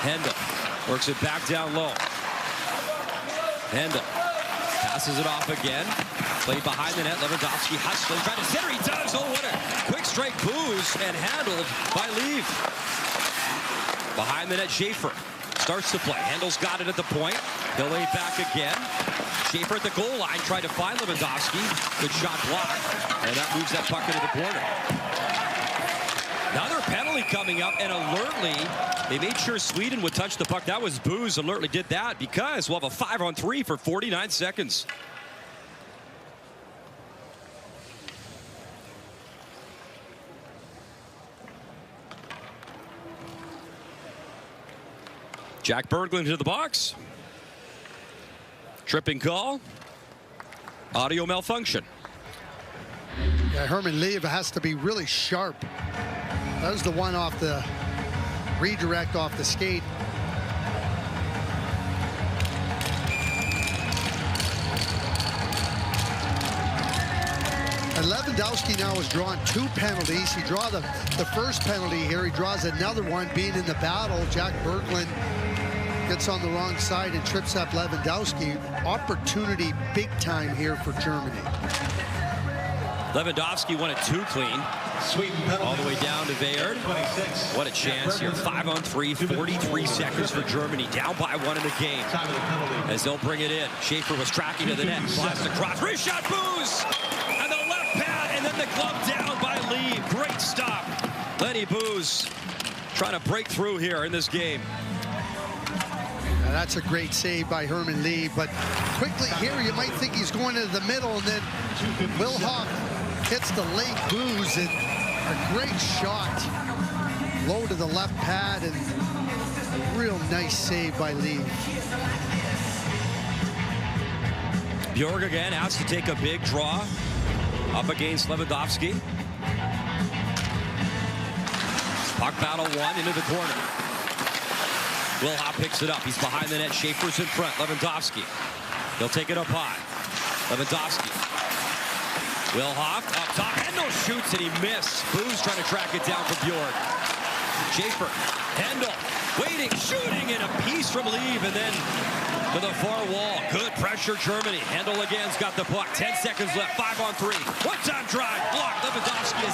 Hendel works it back down low. Hendel passes it off again. Played behind the net. Lewandowski hustling, trying to center. He does. Oh, what a quick strike. Booz, and handled by Leaf. Behind the net, Schaefer starts to play. Hendel's got it at the point. He'll lay back again. Schaefer at the goal line, tried to find Lewandowski. Good shot blocked, and that moves that puck into the corner. Another penalty coming up, and alertly, they made sure Sweden would touch the puck. That was Booz, alertly did that, because we'll have a 5-on-3 for 49 seconds. Jack Berglund to the box. Tripping call. Audio malfunction. Yeah, Herman Leaf has to be really sharp. That was the one off the redirect off the skate. And Lewandowski now has drawn 2 penalties. He draws the first penalty here. He draws another one, being in the battle. Jack Berglund gets on the wrong side and trips up Lewandowski. Opportunity big time here for Germany. Lewandowski won it 2 clean. All the way down to Bayard. What a chance here. 5-on-3, 43 seconds for Germany. Down by 1 in the game. As they'll bring it in. Schaefer was tracking to the net. Blast across. Wrist shot, Booz! And the left pad, and then the glove down by Lee. Great stop. Lenny Booz trying to break through here in this game. Now that's a great save by Herman Lee, but quickly here you might think he's going into the middle, and then Wilhoff hits the late Booz, and a great shot. Low to the left pad, and a real nice save by Lee. Bjorg again has to take a big draw up against Lewandowski. Puck battle 1 into the corner. Wilhoff picks it up. He's behind the net. Schaefer's in front. Lewandowski. He'll take it up high. Lewandowski. Wilhoff up top. Hendel shoots, and he missed. Booz trying to track it down for Bjorg. Schaefer. Hendel. Waiting, shooting, and a piece from Lieb, and then to the far wall. Good pressure, Germany. Handel again's got the puck. 10 seconds left. 5-on-3. One-time drive. Blocked. Lewandowski.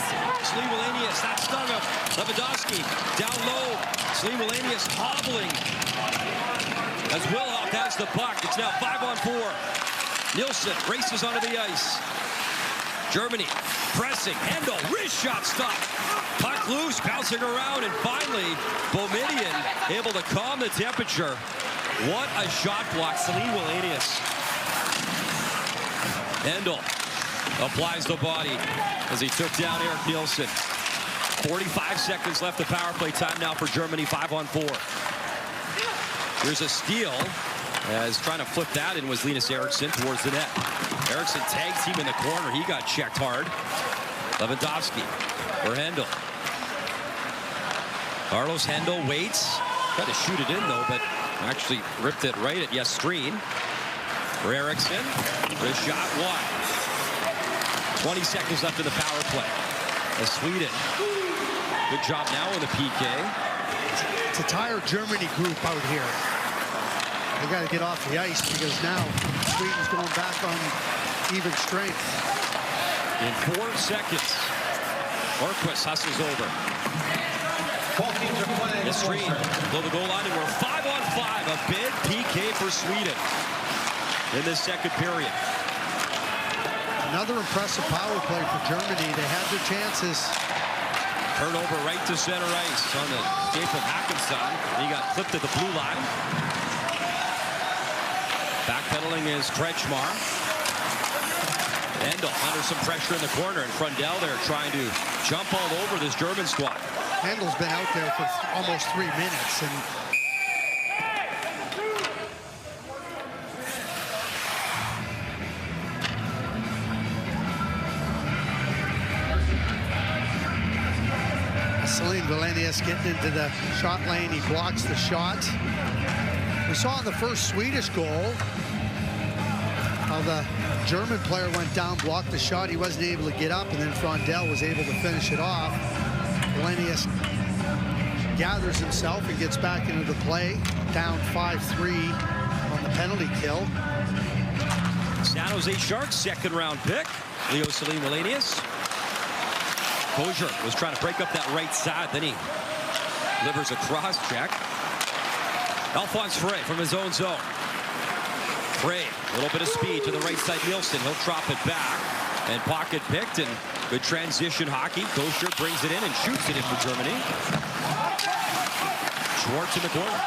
Slivulenius. That stung him. Lewandowski down low. Slivulenius hobbling. As Wilhoff has the puck. It's now 5-on-4. Nielsen races onto the ice. Germany pressing. Handel. Wrist shot stop. Puck loose. Bouncing around. And finally, Boumediene able to calm the temperature. What a shot block. Slivulenius. Handel applies the body as he took down Eric Nielsen. 45 seconds left of power play time now for Germany. 5-on-4. Here's a steal as trying to flip that in was Linus Eriksson towards the net. Eriksson tags him in the corner. He got checked hard. Lewandowski for Handel. Carlos Handel waits. Tried to shoot it in though, but actually ripped it right at Yestreen. For Eriksson. The shot wide. 20 seconds left in the power play. As Sweden. Good job now in the PK. It's a tired Germany group out here. They got to get off the ice because now Sweden's going back on even strength. In 4 seconds, Orquist hustles over. Yestreen below the goal line, and we're 5-on-5. A big PK for Sweden in this second period. Another impressive power play for Germany. They had their chances. Turnover right to center ice on the escape of Hackenson. He got clipped at the blue line. Backpedaling is Kretschmar. Handel under some pressure in the corner, and Frundell there trying to jump all over this German squad. Handel's been out there for almost 3 minutes, and Slivulenius getting into the shot lane. He blocks the shot. We saw in the first Swedish goal how the German player went down, blocked the shot. He wasn't able to get up, and then Frundell was able to finish it off. Slivulenius gathers himself and gets back into the play. Down 5-3 on the penalty kill. San Jose Sharks second round pick. Leo Slivulenius. Kosher was trying to break up that right side. Then he delivers a cross check. Alphonse Frey from his own zone. Frey, a little bit of speed to the right side. Nielsen, he'll drop it back. And pocket picked, and good transition hockey. Kosher brings it in and shoots it in for Germany. Schwartz in the corner.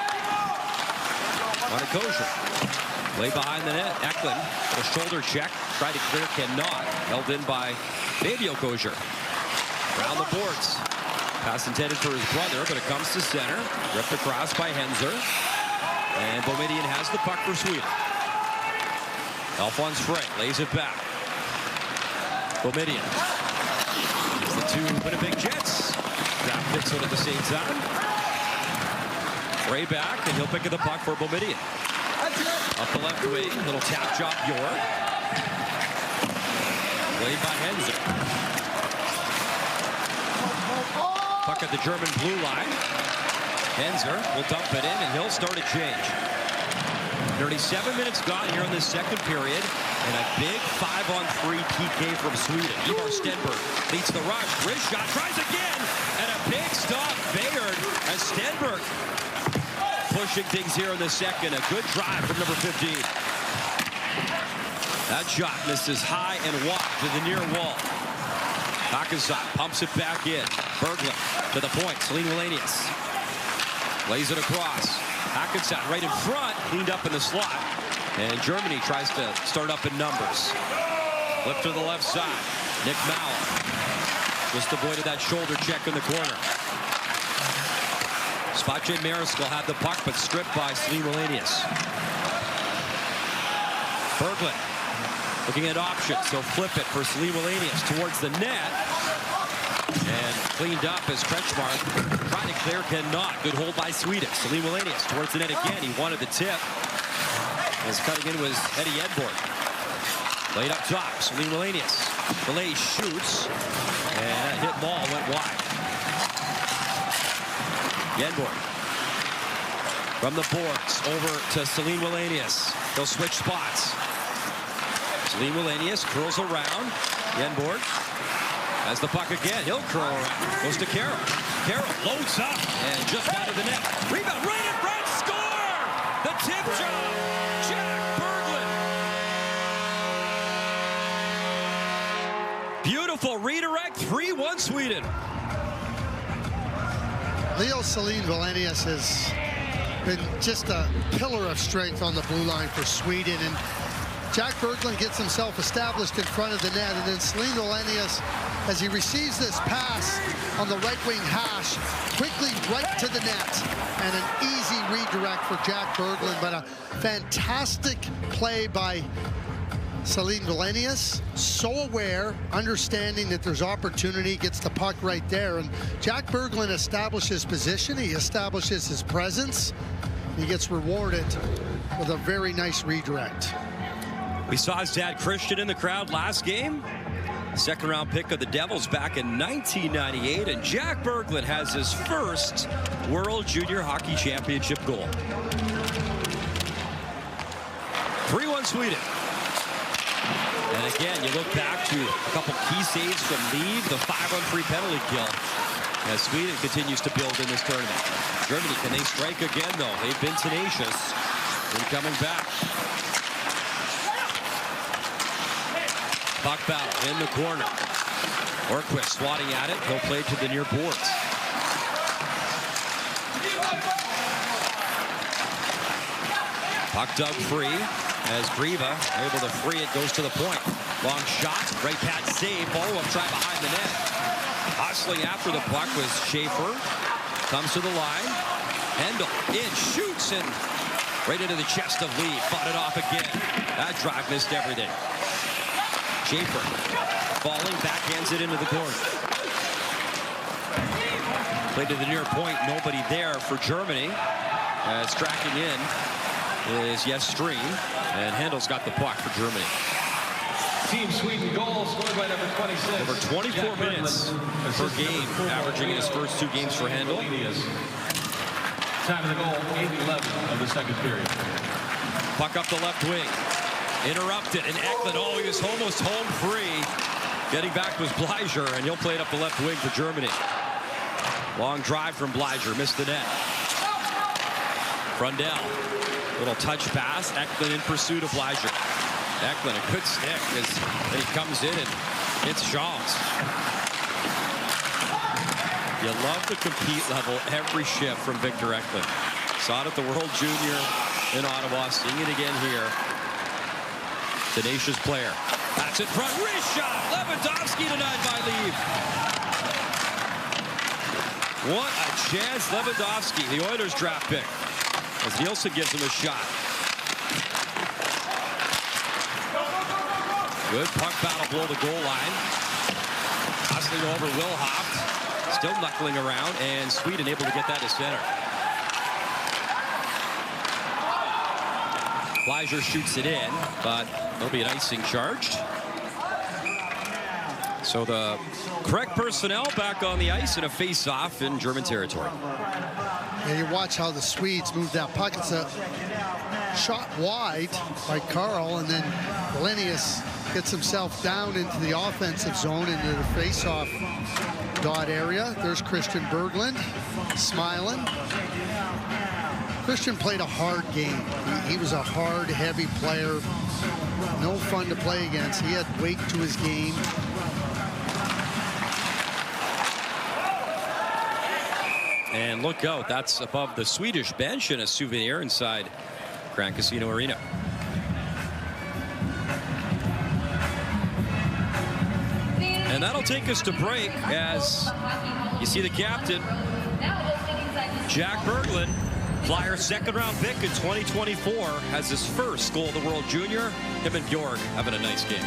On a Kosher. Way behind the net. Eklund, a shoulder check. Tried to clear, cannot. Held in by Fabio Kosher. Around the boards. Pass intended for his brother, but it comes to center. Ripped across by Henzer. And Boumediene has the puck for Sweden. Alphonse Frey lays it back. Boumediene. The two Winnipeg Jets. Draft picks out at the same time. Frey back, and he'll pick up the puck for Boumediene. Up the left wing, little tap job Bjork. Played by Henzer. Puck at the German blue line. Henzer will dump it in, and he'll start a change. 37 minutes gone here in this second period, and a big 5-on-3 PK from Sweden. Ivar Stenberg leads the rush. Wrist shot, tries again, and a big stop. Bayard as Stenberg pushing things here in the second. A good drive from number 15. That shot misses high and wide to the near wall. Hackenson pumps it back in. Berglund to the point. Slivulenius lays it across. Hackenson right in front, cleaned up in the slot. And Germany tries to start up in numbers. Flip to the left side. Nick Mauer just avoided that shoulder check in the corner. Spotje Mariscal had the puck, but stripped by Slivulenius. Berglund looking at options. He'll flip it for Slivulenius towards the net. And cleaned up as Kretschmar trying to clear, cannot. Good hold by Sweden. Slivulenius towards the net again. He wanted the tip. As cutting in was Eddie Edborg. Laid up top. Slivulenius. Delay shoots. And that hit ball went wide. Edborg From the boards over to Celine Wallenius. They'll switch spots. Celine Wallenius curls around. The end board. Has the puck again. He'll curl around. Goes to Carroll. Carroll loads up and just out of the net. Rebound right in front. Score! The tip job. Jack Berglund. Beautiful redirect. 3-1 Sweden. Leo Celine Wallenius has been just a pillar of strength on the blue line for Sweden. And Jack Berglund gets himself established in front of the net. And then Celine Wallenius, as he receives this pass on the right wing hash, quickly right to the net. And an easy redirect for Jack Berglund. But a fantastic play by Celine Wallenius, so aware, understanding that there's opportunity, gets the puck right there. And Jack Berglund establishes position, he establishes his presence, he gets rewarded with a very nice redirect. We saw his dad Christian in the crowd last game. Second round pick of the Devils back in 1998. And Jack Berglund has his first World Junior Hockey Championship goal. 3-1 Sweden. And again, you look back to a couple key saves from Lee, the 5-on-3 penalty kill, as Sweden continues to build in this tournament. Germany, can they strike again, though? They've been tenacious in coming back. Puck battle in the corner. Orquist swatting at it. He'll play to the near boards. Puck dug free as Griva able to free it, goes to the point. Long shot, right pad save, follow-up try behind the net. Hustling after the puck was Schaefer. Comes to the line. Hendel in, shoots, and right into the chest of Lee. Fought it off again. That drive missed everything. Schaefer falling, backhands it into the corner. Played to the near point, nobody there for Germany. As tracking in is Stream, and Handel's got the puck for Germany. Team Sweden goal scored by number 26. Over 24 minutes per game, averaging his first 2 games for Handel. Time of the goal, 8-11 of the second period. Puck up the left wing. Interrupted, and Eklund, oh, he was almost home free. Getting back was Bleiger, and he'll play it up the left wing for Germany. Long drive from Bleiger, missed the net. Brundell, little touch pass. Eklund in pursuit of Bleiger. Eklund, a good stick as he comes in and hits Shaw's. You love the compete level every shift from Victor Eklund. Saw it at the World Junior in Ottawa, seeing it again here. Tenacious player. That's in front. Wrist shot. Lewandowski denied by Leave. What a chance. Lewandowski, the Oilers draft pick, as Nielsen gives him a shot. Good puck battle below the goal line. Hustling over Wilhoft. Still knuckling around, and Sweden able to get that to center. Bleiger shoots it in, but there'll be an icing charged. So the correct personnel back on the ice in a face-off in German territory. Yeah, you watch how the Swedes move that puck. It's a shot wide by Carl, and then Wallenius gets himself down into the offensive zone, into the face-off dot area. There's Christian Berglund smiling. Christian played a hard game. He was a hard, heavy player. No fun to play against. He had weight to his game. And look out, that's above the Swedish bench and a souvenir inside Grand Casino Arena. And that'll take us to break as you see the captain, Jack Berglund, Flyers second-round pick in 2024, has his first goal of the World Junior. Him and Bjork having a nice game.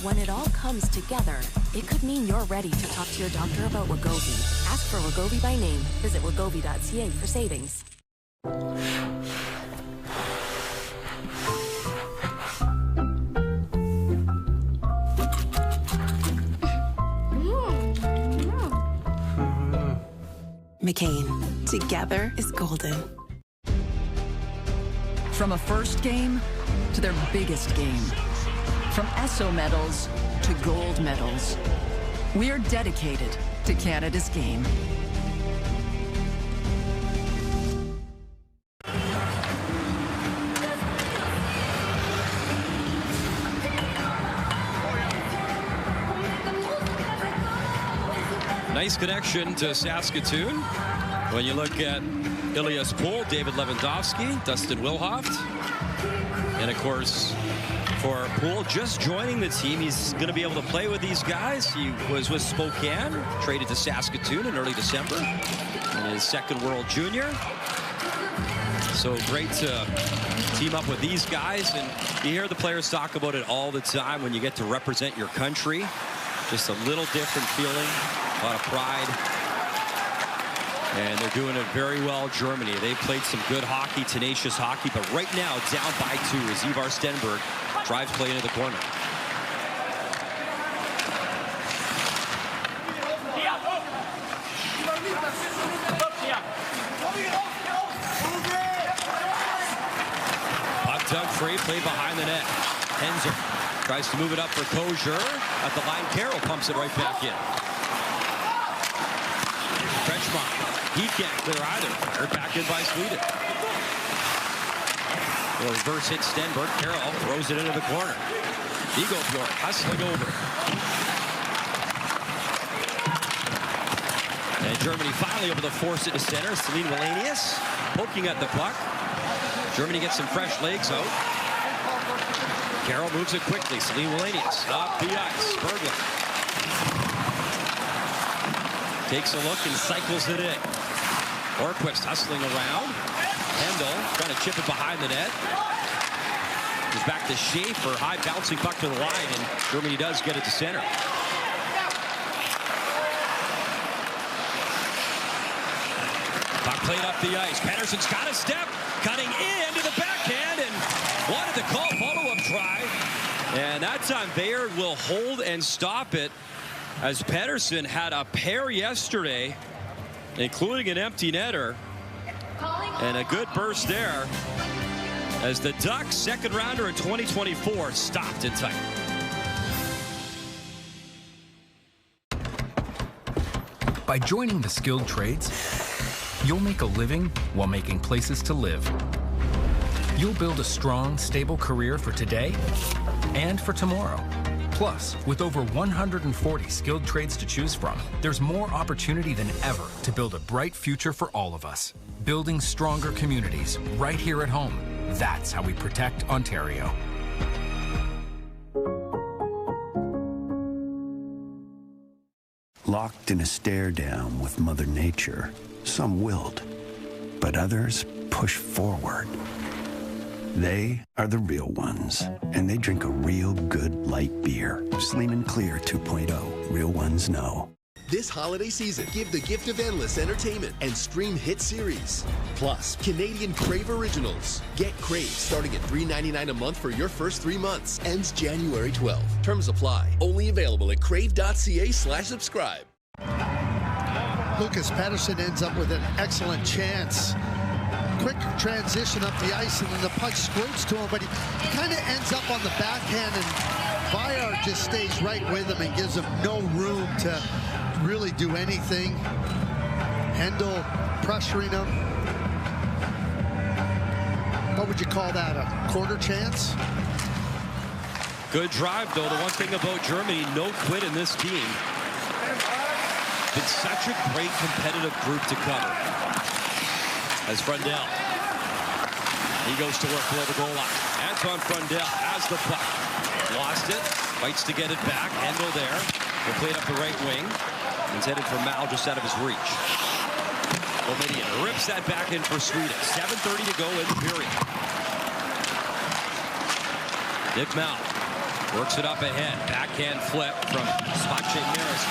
when it all comes together, it could mean you're ready to talk to your doctor about Wegovy. Ask for Wegovy by name. Visit wegovy.ca for savings. McCain, together is golden. From a first game to their biggest game. From ESSO medals to gold medals. We're dedicated to Canada's game. Nice connection to Saskatoon. When you look at Ilias Pohl, David Lewandowski, Dustin Wilhoft. And of course, for Pohl just joining the team, he's going to be able to play with these guys. He was with Spokane, traded to Saskatoon in early December in his second World Junior. So great to team up with these guys. And you hear the players talk about it all the time when you get to represent your country. Just a little different feeling, a lot of pride. And they're doing it very well, Germany. They've played some good hockey, tenacious hockey, but right now down by 2 as Ivar Stenberg drives play into the corner. Puck dug free, play behind the net. Henzer tries to move it up for Kosier. At the line, Carroll pumps it right back in. Kretschmann. He can't clear either. They're back in by Sweden. The reverse hit Stenberg. Carroll throws it into the corner. Ego Bjork hustling over. And Germany finally able to force it to center. Celine Wallenius poking at the puck. Germany gets some fresh legs out. Carroll moves it quickly. Celine Wallenius up the ice. Berglund takes a look and cycles it in. Orquist hustling around. Hendel trying to chip it behind the net. Goes back to Schaefer. High bouncing puck to the line, and Germany does get it to center. Puck played up the ice. Pettersson's got a step. Cutting in to the backhand, and wanted to call follow-up try. And that time Bayard will hold and stop it, as Pettersson had a pair yesterday, including an empty netter, and a good burst there as the Ducks second rounder in 2024 stopped in tight. By joining the skilled trades, you'll make a living while making places to live. You'll build a strong, stable career for today and for tomorrow. Plus, with over 140 skilled trades to choose from, there's more opportunity than ever to build a bright future for all of us. Building stronger communities right here at home. That's how we protect Ontario. Locked in a stare down with Mother Nature, some wilt, but others push forward. They are the real ones, and they drink a real good light beer. Sleeman Clear 2.0. Real ones know. This holiday season, give the gift of endless entertainment and stream hit series. Plus, Canadian Crave Originals. Get Crave starting at $3.99 a month for your first 3 months. Ends January 12th. Terms apply. Only available at crave.ca/subscribe. Lucas Pettersson ends up with an excellent chance. Quick transition up the ice, and then the puck squirts to him, but he kind of ends up on the backhand, and Bayard just stays right with him and gives him no room to really do anything. Hendel pressuring him. What would you call that, a quarter chance? Good drive, though. The one thing about Germany, no quit in this team. Been such a great competitive group to cover. As Frundell, he goes to work below the goal line. Anton Frundell has the puck. Lost it, fights to get it back. Hendel there. Will play it up the right wing. He's headed for Mal just out of his reach. Bohemian rips that back in for Sweden. 7:30 to go in the period. Nick Mal Works it up ahead. Backhand flip from Spacek Maris.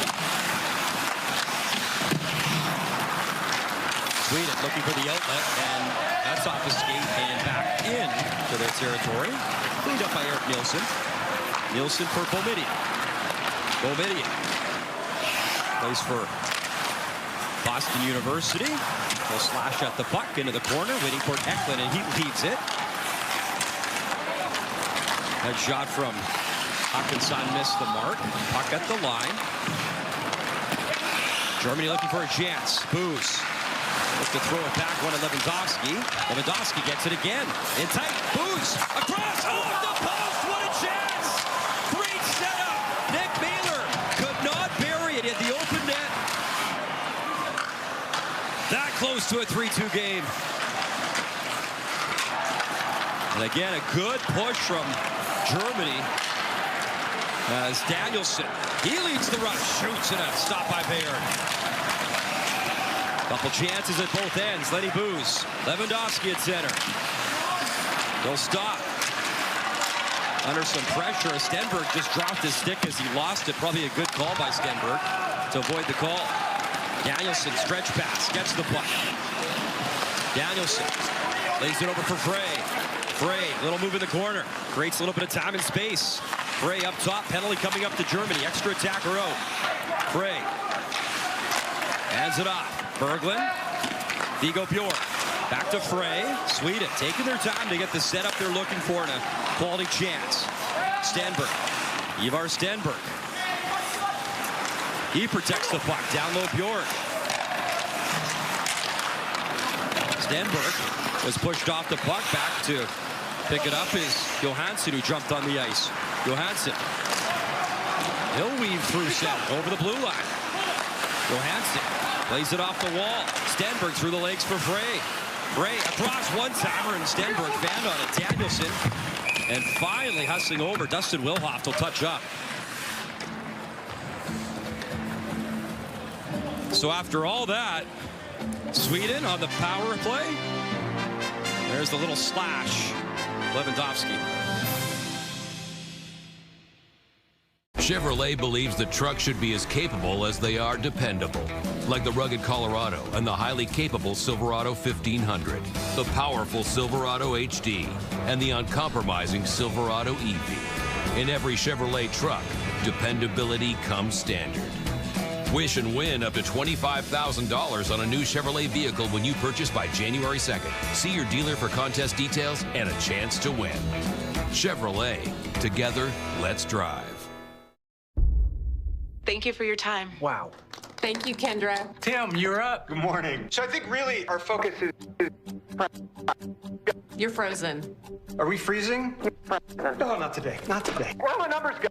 Sweden looking for the outlet, and that's off the skate and back in to their territory. Cleaned up by Eric Nielsen. Nielsen for Bomidian. Bomidian plays for Boston University. He'll slash at the puck into the corner, waiting for Eklund, and he leads it. That shot from Hawkinson missed the mark. Puck at the line. Germany looking for a chance. Booz looks to throw it back. One to Lewandowski. Lewandowski gets it again. In tight. Booz across. Oh, the post. What a chance. Great setup. Nick Mailer could not bury it in the open net. That close to a 3-2 game. And again, a good push from Germany. As Danielson, he leads the rush, shoots it up, stopped by Bayard. Couple chances at both ends. Lenny Booz, Lewandowski at center. They'll stop. Under some pressure, Stenberg just dropped his stick as he lost it. Probably a good call by Stenberg to avoid the call. Danielson, stretch pass, gets the puck. Danielson lays it over for Frey. Frey, little move in the corner. Creates a little bit of time and space. Frey up top, penalty coming up to Germany. Extra attacker out. Frey hands it off. Berglund, Viggo Bjork, back to Frey. Sweden taking their time to get the setup they're looking for in a quality chance. Stenberg, Ivar Stenberg. He protects the puck. Down low, Bjork. Stenberg was pushed off the puck. Back to pick it up is Johansson, who jumped on the ice. Johansson. He'll weave through center over the blue line. Johansson plays it off the wall. Stenberg through the legs for Frey. Frey across one-timer, and Stenberg found on it. Danielson. And finally hustling over. Dustin Wilhoff will touch up. So after all that, Sweden on the power play. There's the little slash. Lewandowski. Chevrolet believes the truck should be as capable as they are dependable, like the rugged Colorado and the highly capable Silverado 1500, the powerful Silverado HD, and the uncompromising Silverado EV. In every Chevrolet truck, dependability comes standard. Wish and win up to $25,000 on a new Chevrolet vehicle when you purchase by January 2nd. See your dealer for contest details and a chance to win. Chevrolet. Together, let's drive. Thank you for your time. Wow. Thank you, Kendra. Tim, you're up. Good morning. So I think really our focus is... You're frozen. Are we freezing? No, not today. Not today. Where are my numbers go?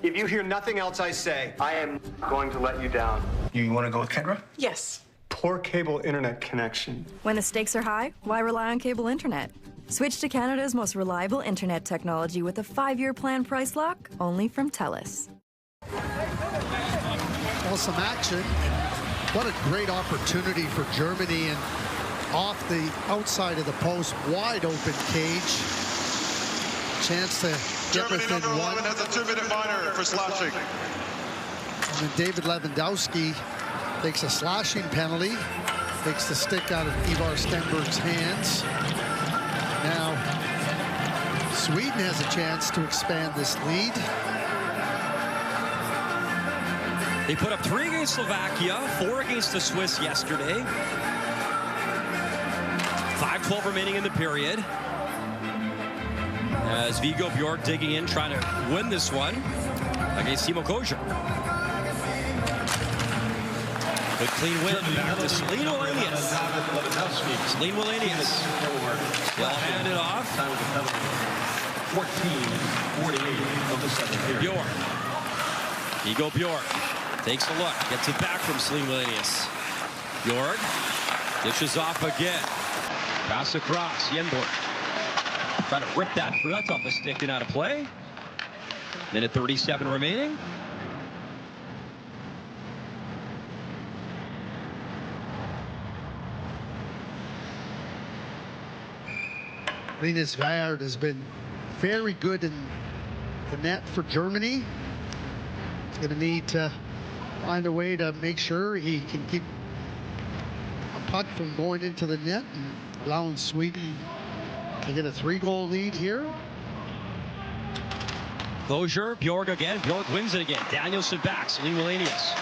If you hear nothing else I say, I am going to let you down. You want to go with Kendra? Yes. Poor cable internet connection. When the stakes are high, why rely on cable internet? Switch to Canada's most reliable internet technology with a 5-year plan price lock, only from TELUS. Well, some action. What a great opportunity for Germany, and off the outside of the post, wide open cage. Chance to get Germany within number one. 11 has a 2-minute minor for slashing. And then David Lewandowski takes a slashing penalty, takes the stick out of Ivar Stenberg's hands. Now, Sweden has a chance to expand this lead. They put up 3 against Slovakia, 4 against the Swiss yesterday. 5:12 remaining in the period. As Viggo Bjork digging in, trying to win this one against Timo Kojar. Good clean win back to Celine Wallenius. Celine Wallenius. Well handed off. 14:48 of the second period. Bjork. Viggo Bjork takes a look, gets it back from Celine Wallenius. Bjork dishes off again. Pass across, Yenborg. Trying to rip that through. That's off the stick and out of play. Minute 37 remaining. Linus Vejard has been very good in the net for Germany. He's going to need to find a way to make sure he can keep a puck from going into the net and allowing Sweden to get a 3-goal lead here. Closure, Bjork again. Bjork wins it again. Danielson back. Celine Wallenius.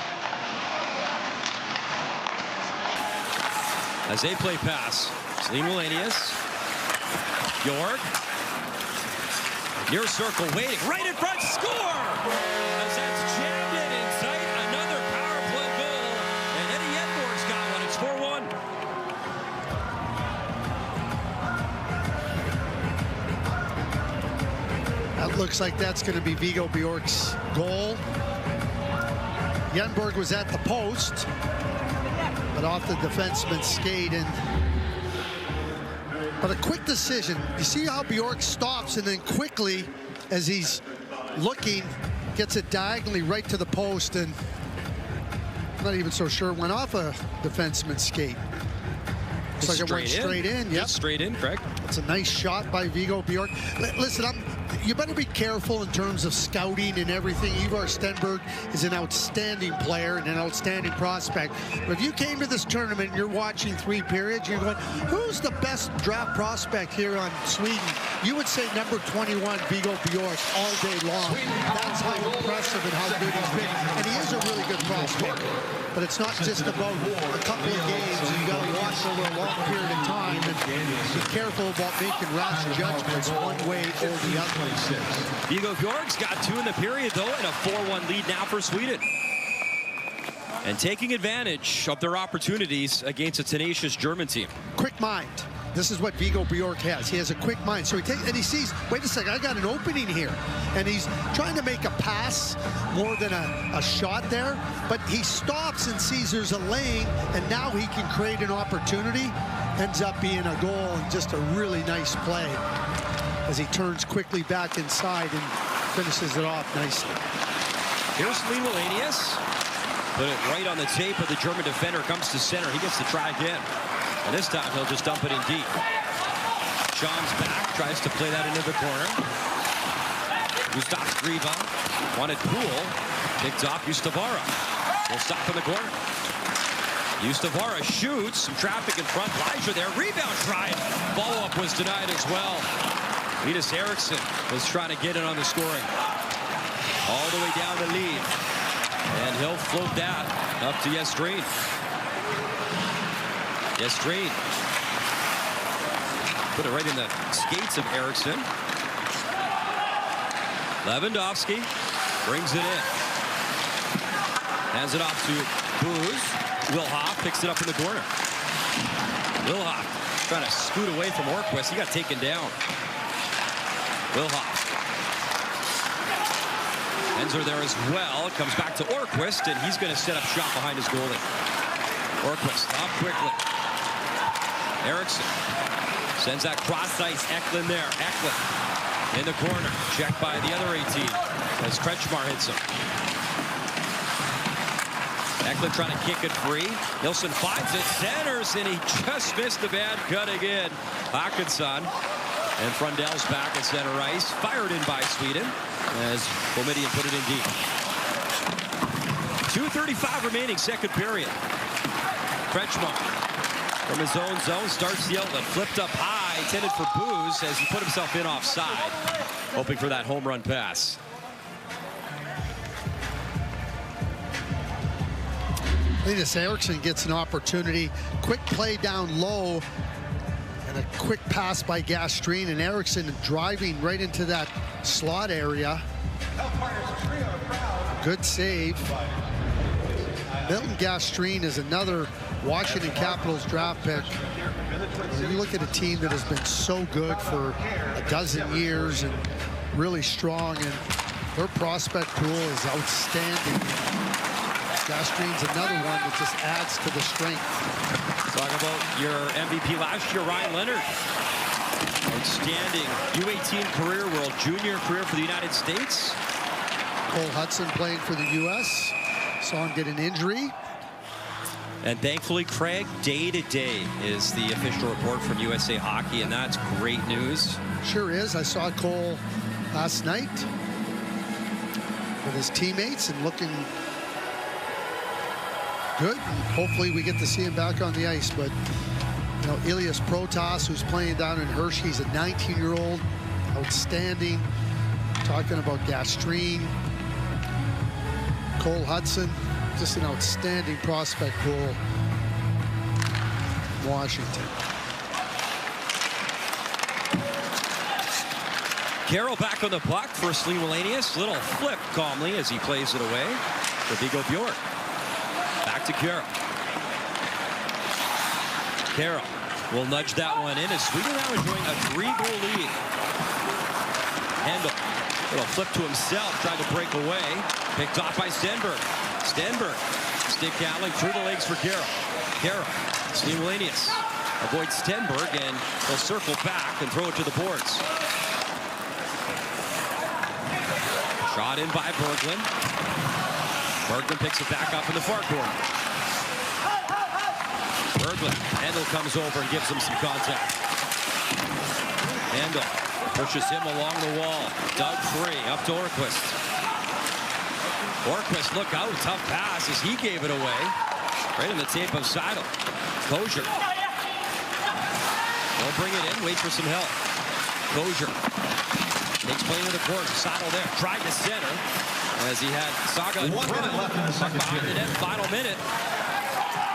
As they play pass, Celine Wallenius. Bjork. Near circle, waiting. Right in front, score! As that's jammed in sight. Another power play goal. And Eddie Edwards got one. It's 4-1. That looks like that's going to be Viggo Bjork's goal. Yenborg was at the post, but off the defenseman's skate. But a quick decision. You see how Bjork stops and then quickly, as he's looking, gets it diagonally right to the post, and I'm not even so sure it went off a defenseman's skate. Looks like it went straight in. Yep. Straight in, correct. It's a nice shot by Viggo Bjork. Listen, you better be careful in terms of scouting and everything. Ivar Stenberg is an outstanding player and an outstanding prospect. But if you came to this tournament and you're watching 3 periods, you're going, who's the best draft prospect here on Sweden? You would say number 21, Viggo Bjork, all day long. That's how impressive and how good he's been. And he is a really good prospect. But it's not just about a couple of games. You've got to watch over a long period of time and be careful about making rash judgments one way or the other. Viggo Bjork's got 2 in the period, though, and a 4-1 lead now for Sweden. And taking advantage of their opportunities against a tenacious German team. Quick mind. This is what Viggo Bjork has. He has a quick mind. So he takes, and he sees, wait a second, I got an opening here. And he's trying to make a pass more than a shot there. But he stops and sees there's a lane, and now he can create an opportunity. Ends up being a goal, and just a really nice play as he turns quickly back inside and finishes it off nicely. Here's Celine Wallenius. Put it right on the tape of the German defender. Comes to center. He gets to try again. And this time he'll just dump it in deep. Sean's back. Tries to play that into the corner. Gustav Skriva. Wanted Poole. Picked off Justavara. Will stop in the corner. Justavara shoots. Some traffic in front. Elijah there. Rebound try. Follow-up was denied as well. Linus Eriksson was trying to get in on the scoring. All the way down the lead. And he'll float that up to Yestreen. Yestreen. Put it right in the skates of Eriksson. Lewandowski brings it in. Hands it off to Booz. Wilhoff picks it up in the corner. Wilhoff trying to scoot away from Orquist. He got taken down. Wilhoff. Enzer there as well. Comes back to Orquist, and he's going to set up shop behind his goalie. Orquist off quickly. Eriksson sends that cross ice. Eklund there. Eklund in the corner. Checked by the other 18 as Kretschmar hits him. Eklund trying to kick it free. Nilsson finds it. Centers, and he just missed the bad cut again. Hawkinson. And Frundell's back at center ice. Fired in by Sweden as Boumedienne put it in deep. 2:35 remaining, second period. Kretschmar from his own zone starts the outlet. Flipped up high, intended for Booz as he put himself in offside. Hoping for that home run pass. Linus Eriksson gets an opportunity. Quick play down low. And a quick pass by Gastreen, and Eriksson driving right into that slot area. Good save. Milton Gastreen is another Washington Capitals draft pick. When you look at a team that has been so good for a dozen years and really strong, and their prospect pool is outstanding. Gastreen's another one that just adds to the strength. Talk about your MVP last year, Ryan Leonard. Outstanding U18 career, World Junior career for the United States. Cole Hudson playing for the U.S. Saw him get an injury. And thankfully, Craig, day to day is the official report from USA Hockey, and that's great news. Sure is. I saw Cole last night. with his teammates and looking good. And hopefully we get to see him back on the ice. But, you know, Elias Protas, who's playing down in Hershey, he's a 19-year-old, outstanding. Talking about Gastrine, Cole Hudson, just an outstanding prospect pool. Washington. Carroll back on the puck for Slee Wallenius. Little flip calmly as he plays it away for Viggo Bjork. Back to Carroll. Carroll will nudge that one in as Sweden now enjoying a 3-goal lead. Handel, little flip to himself, trying to break away. Picked off by Stenberg. Stenberg, stick handling through the legs for Carroll. Carroll, Slee Wallenius avoids Stenberg and will circle back and throw it to the boards. Shot in by Berglund. Berglund picks it back up in the far corner. Berglund, Handel comes over and gives him some contact. Handel pushes him along the wall. Dug free, up to Orquist. Orquist, look out, tough pass as he gave it away. Right in the tape of Seidel. Kosher. They'll bring it in, wait for some help. Kosher takes play into the corner. Seidel there, tried to center as he had Saga in front. Behind the net, final minute.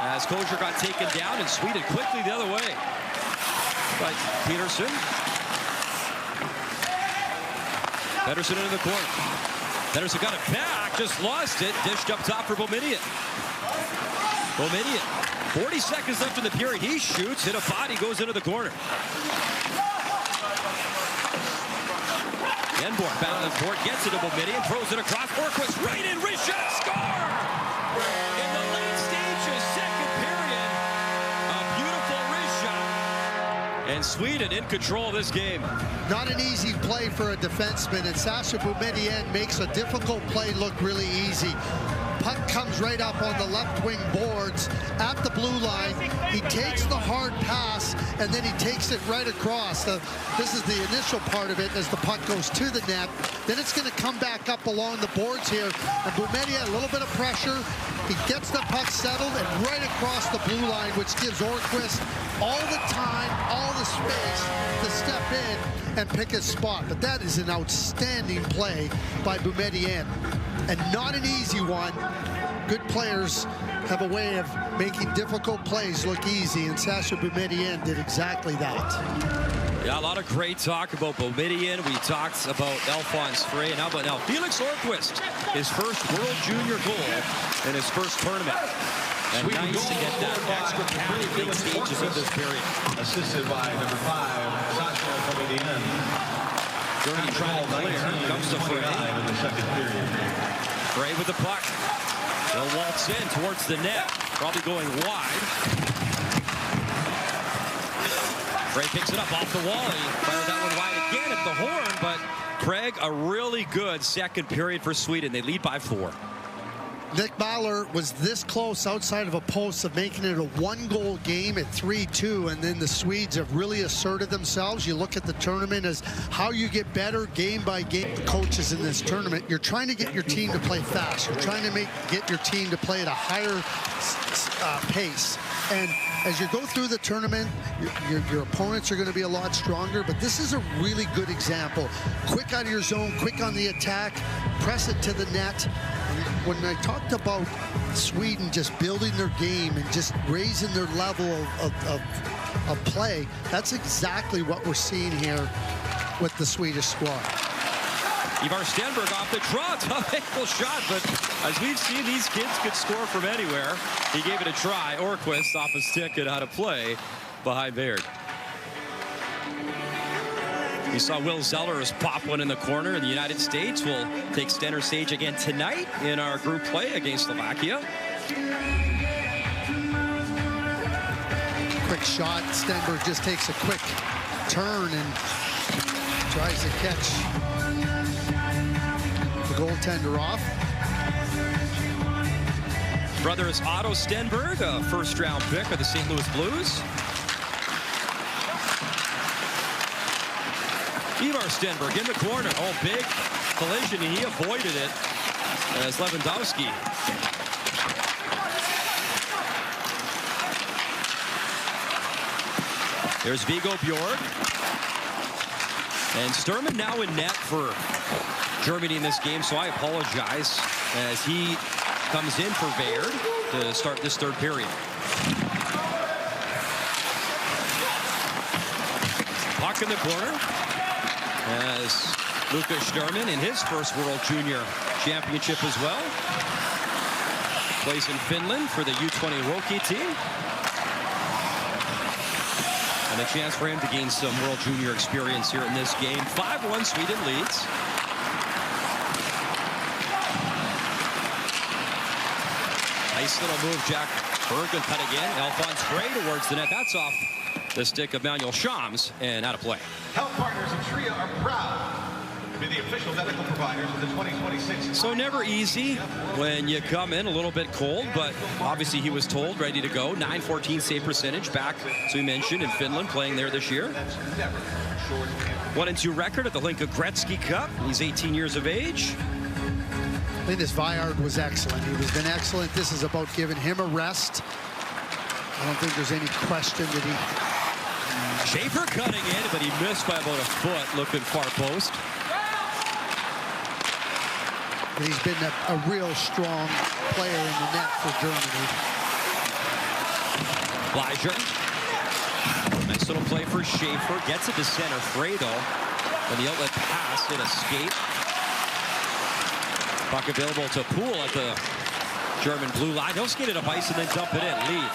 As Kosher got taken down and Sweden quickly the other way. By Peterson. Pettersson into the corner. Pettersson got it back, just lost it. Dished up top for Boumedienne. Boumedienne, 40 seconds left in the period. He shoots, hit a body, goes into the corner. Enborg battling for it, gets it to Boumedienne, throws it across. Orquist right in, wrist shot, score! In the late stages, second period, a beautiful wrist shot. And Sweden in control of this game. Not an easy play for a defenseman, and Sasha Boumedienne makes a difficult play look really easy. Puck comes right up on the left wing boards at the blue line. He takes the hard pass, and then he takes it right across. This is the initial part of it as the puck goes to the net. Then it's going to come back up along the boards here. And Boumedienne, a little bit of pressure. He gets the puck settled and right across the blue line, which gives Orquist all the time, all the space to step in and pick his spot. But that is an outstanding play by Boumedienne. And not an easy one. Good players have a way of making difficult plays look easy, and Sasha Boumedienne did exactly that. Yeah, a lot of great talk about Boumedienne. We talked about Alphonse Frey, and how about now Felix Orquist, his first World Junior goal in his first tournament. And nice to get that extra pass in late stages of this period. Assisted by number 5, Sasha Boumedienne. Germany trying to clear, comes to Frey. In the second period. Frey with the puck. They'll waltz in towards the net, probably going wide. Frey picks it up off the wall. He fired that one wide again at the horn, but Craig, a really good second period for Sweden. They lead by 4. Nick Mahler was this close outside of a post of making it a 1-goal game at 3-2, and then the Swedes have really asserted themselves. You look at the tournament as how you get better game by game. The coaches in this tournament, you're trying to get your team to play fast. You're trying to get your team to play at a higher pace. And as you go through the tournament, your opponents are going to be a lot stronger, but this is a really good example. Quick out of your zone, quick on the attack, press it to the net. When I talked about Sweden just building their game and just raising their level of play, that's exactly what we're seeing here with the Swedish squad. Ivar Stenberg off the draw, tough ankle shot, but as we've seen, these kids could score from anywhere. He gave it a try. Orquist off his stick and out of play behind Baird. We saw Will Zellers pop one in the corner in the United States. Will take center stage again tonight in our group play against Slovakia. Quick shot. Stenberg just takes a quick turn and tries to catch the goaltender off. Brother is Otto Stenberg, a first-round pick of the St. Louis Blues. Ivar Stenberg in the corner. Oh, big collision, and he avoided it. as Lewandowski. There's Viggo Bjorg. And Sturman now in net for Germany in this game, so I apologize as he comes in for Veerd to start this third period. Puck in the corner as Lucas Sturman in his first World Junior Championship as well. Plays in Finland for the U20 Roki team. And a chance for him to gain some World Junior experience here in this game. 5-1 Sweden leads. Nice little move, Jack Bergen cut again. Alphonse Frey towards the net. That's off the stick of Manuel Shams and out of play. Health Partners and TRIA are proud to be the official medical providers of the 2026. So never easy when you come in a little bit cold, but obviously he was told ready to go. 914 save percentage back, as we mentioned, in Finland, playing there this year. 1-2 record at the Linka Gretzky Cup. He's 18 years of age. I think this Viard was excellent. He has been excellent. This is about giving him a rest. I don't think there's any question that he... Schaefer cutting in, but he missed by about a foot, looking far post. But he's been a real strong player in the net for Germany. Bleiger. Nice little play for Schaefer. Gets it to center. Fredo. And the outlet pass did escape. Puck available to Poole at the German blue line. He'll skate it up ice and then dump it in. Lead.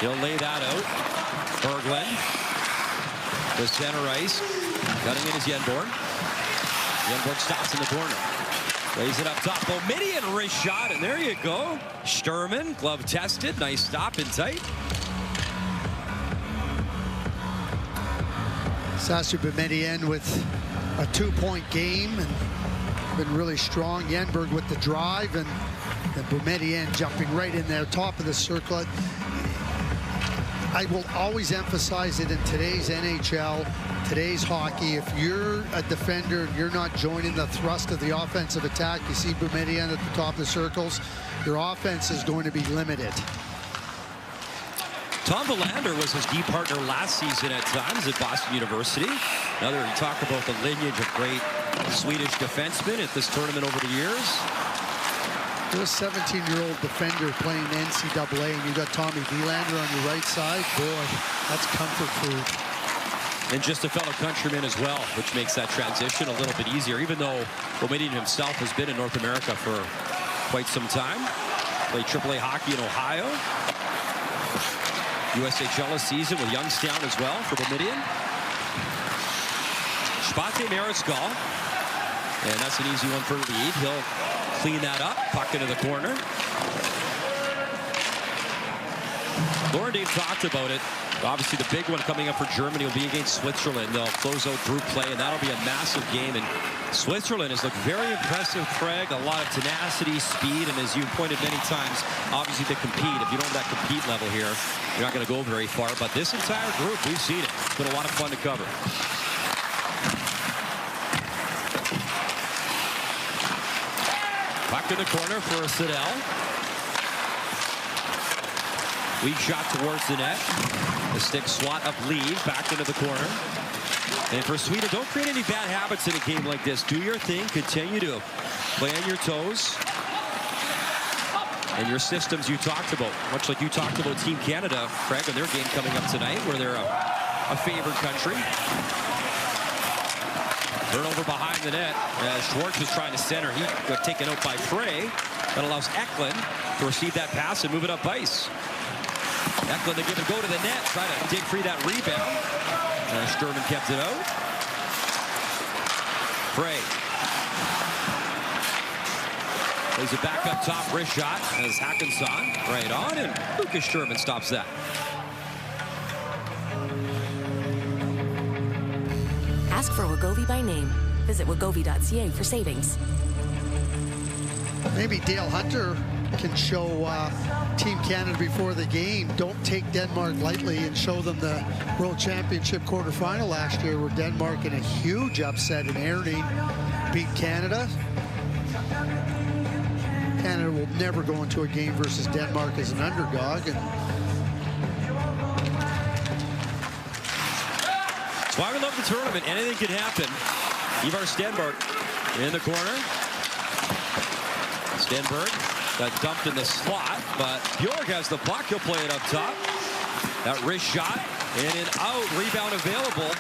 He'll lay that out. Berglund. The center ice. Cutting in is Yenborg. Yenborg stops in the corner. Lays it up top. Boumedienne wrist shot, and there you go. Sturman, glove tested. Nice stop and tight. Sasu Boumedienne with a 2-point game and been really strong. Yenborg with the drive and Boumedienne jumping right in there, top of the circlet. I will always emphasize it in today's NHL, today's hockey. If you're a defender and you're not joining the thrust of the offensive attack, you see Boumedienne at the top of the circles, your offense is going to be limited. Tom Willander was his D partner last season at times at Boston University. Another, you talk about the lineage of great Swedish defensemen at this tournament over the years. You're a 17-year-old defender playing NCAA, and you got Tommy Willander on your right side. Boy, that's comfort food. And just a fellow countryman as well, which makes that transition a little bit easier, even though Boumedienne himself has been in North America for quite some time. Played AAA hockey in Ohio. USHL a season with Youngstown as well for Boumedienne. Spate Mariscal. And that's an easy one for Lead. He'll clean that up. Puck into the corner. Lauren Dave talked about it. Obviously, the big one coming up for Germany will be against Switzerland. They'll close out group play, and that'll be a massive game. And Switzerland has looked very impressive, Craig. A lot of tenacity, speed, and as you pointed many times, obviously to compete. If you don't have that compete level here, you're not going to go very far. But this entire group, we've seen it. It's been a lot of fun to cover. Puck in the corner for Siddell. Weak shot towards the net. The stick swat up Lead back into the corner. And for Sweden, don't create any bad habits in a game like this. Do your thing. Continue to play on your toes. And your systems you talked about, much like you talked about Team Canada, Craig, and their game coming up tonight, where they're a favored country. Turnover behind the net as Schwartz was trying to center. He got taken out by Frey. That allows Eklund to receive that pass and move it up ice. Eklund to give it go to the net, try to dig free that rebound. Sturman kept it out. Frey plays it back up top, wrist shot as Hackinson right on, and Lucas Sturman stops that. Ask for Wegovy by name. Visit wegovy.ca for savings. Maybe Dale Hunter can show Team Canada before the game. Don't take Denmark lightly and show them the World Championship quarterfinal last year where Denmark in a huge upset in Erning beat Canada. will never go into a game versus Denmark as an underdog. And that's why we love the tournament. Anything can happen. Ivar Stenberg in the corner. Stenberg got dumped in the slot, but Bjork has the puck. He'll play it up top. That wrist shot, in and out. Rebound available.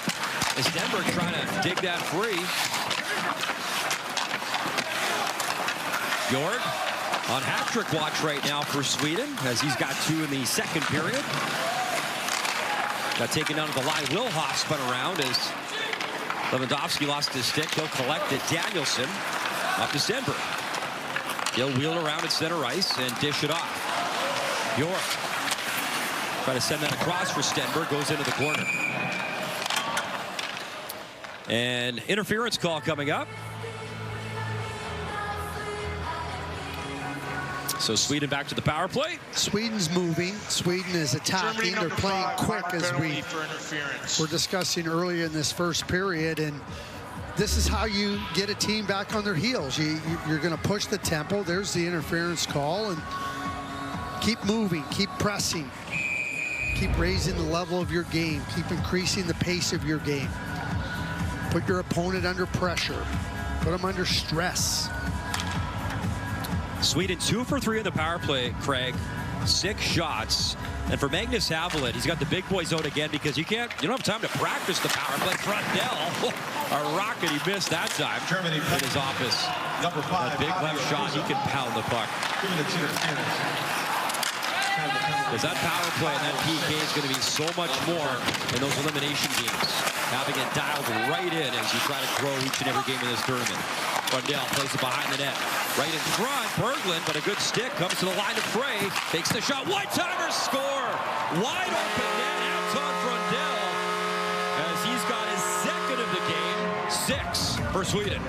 Stenberg trying to dig that free. Bjork on hat-trick watch right now for Sweden, as he's got 2 in the second period. Got taken down to the line. Wilhoff spun around as Lewandowski lost his stick. He'll collect it. Danielson up to Stenberg. He'll wheel around at center ice and dish it off. Bjork try to send that across for Stenberg. Goes into the corner. And interference call coming up. So Sweden back to the power play. Sweden's moving. Sweden is attacking. They're playing quick, as we were discussing earlier in this first period. And this is how you get a team back on their heels. You're going to push the tempo. There's the interference call. And keep moving. Keep pressing. Keep raising the level of your game. Keep increasing the pace of your game. Put your opponent under pressure. Put them under stress. Sweden 2 for 3 in the power play, Craig. 6 shots. And for Magnus Havelid, he's got the big boys out again because you don't have time to practice the power play. Frondell, a rocket, he missed that time. Germany in his office. Number 5, that big left shot, he can pound the puck. Because that power play and that PK is going to be so much more in those elimination games. Having it dialed right in as you try to grow each and every game in this tournament. Frondell plays it behind the net. Right in front, Berglund, but a good stick. Comes to the line of Frey. Takes the shot. One-timer score. Wide open net. Anton Frondell. As he's got his second of the game. 6 for Sweden.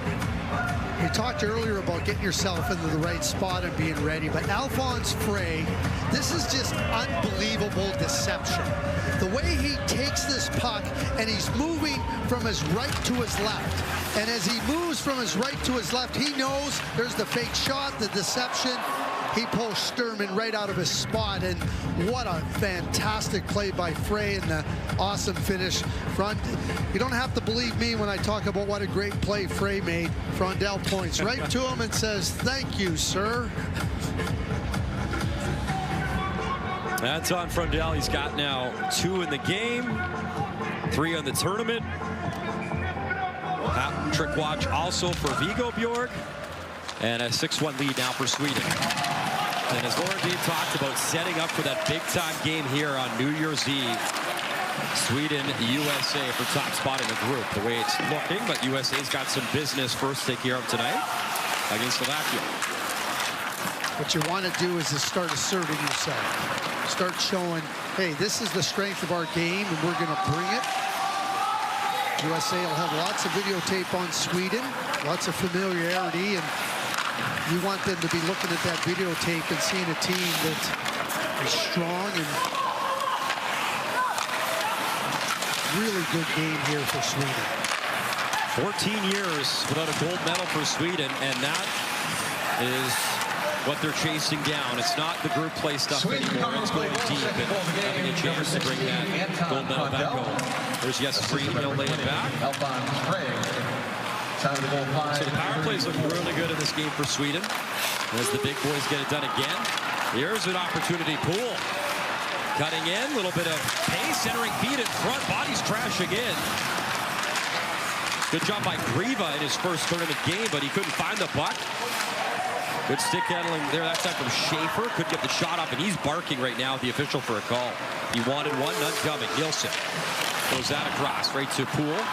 We talked earlier about getting yourself into the right spot and being ready, but Alphonse Frey, this is just unbelievable deception. The way he takes this puck and he's moving from his right to his left. And as he moves from his right to his left, he knows there's the fake shot, the deception. He pulls Sturman right out of his spot, and what a fantastic play by Frey and the awesome finish. You don't have to believe me when I talk about what a great play Frey made. Frondell points right to him and says, "Thank you, sir." That's on Frondell. He's got now 2 in the game, 3 on the tournament. Trick watch also for Viggo Bjork, and a 6-1 lead now for Sweden. And as Lauren Dean talked about setting up for that big-time game here on New Year's Eve, Sweden, USA for top spot in the group. The way it's looking, but USA's got some business first to take care of tonight against Slovakia. What you want to do is just start asserting yourself. Start showing, hey, this is the strength of our game, and we're going to bring it. USA will have lots of videotape on Sweden, lots of familiarity, and you want them to be looking at that videotape and seeing a team that is strong and really good game here for Sweden. 14 years without a gold medal for Sweden, and that is what they're chasing down. It's not the group play stuff anymore. It's going deep and having a chance to bring that gold medal back home. There's Jesper, he'll lay it back. So the power plays look really good in this game for Sweden. As the big boys get it done again. Here's an opportunity. Poole cutting in, a little bit of pace, centering feet in front, bodies crashing in. Good job by Griva in his first tournament game, but he couldn't find the puck. Good stick handling there. That time from Schaefer. Couldn't get the shot up, and he's barking right now at the official for a call. He wanted one, none coming. Nielsen goes that across, right to Poole.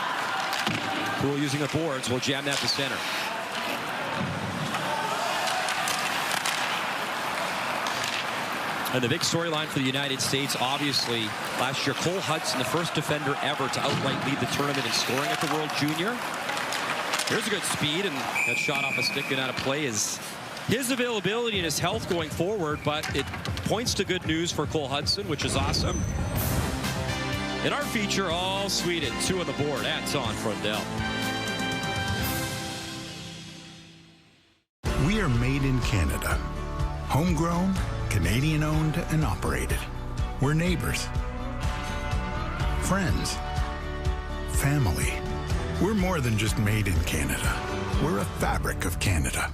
Poole using the boards will jam that to center. And the big storyline for the United States, obviously, last year, Cole Hudson, the first defender ever to outright lead the tournament in scoring at the World Junior. Here's a good speed, and that shot off a stick and out of play is his availability and his health going forward, but it points to good news for Cole Hudson, which is awesome. In our feature, all Sweden, 2 on the board. Anton Frondell. We are made in Canada, Homegrown, Canadian-owned and operated. We're neighbors, friends, family. We're more than just made in Canada. We're a fabric of Canada.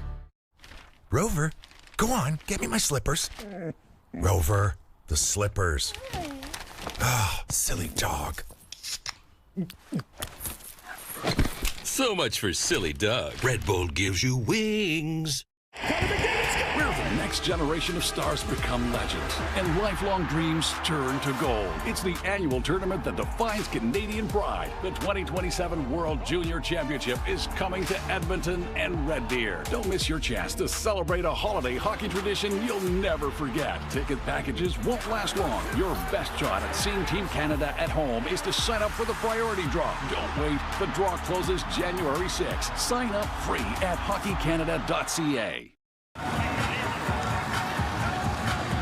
Rover, go on, get me my slippers. Rover, the slippers. Ah, silly dog. So much for silly Doug. Red Bull gives you wings. Where the next generation of stars become legends and lifelong dreams turn to gold. It's the annual tournament that defines Canadian pride. The 2027 World Junior Championship is coming to Edmonton and Red Deer. Don't miss your chance to celebrate a holiday hockey tradition you'll never forget. Ticket packages won't last long. Your best shot at seeing Team Canada at home is to sign up for the priority draw. Don't wait. The draw closes January 6th. Sign up free at hockeycanada.ca.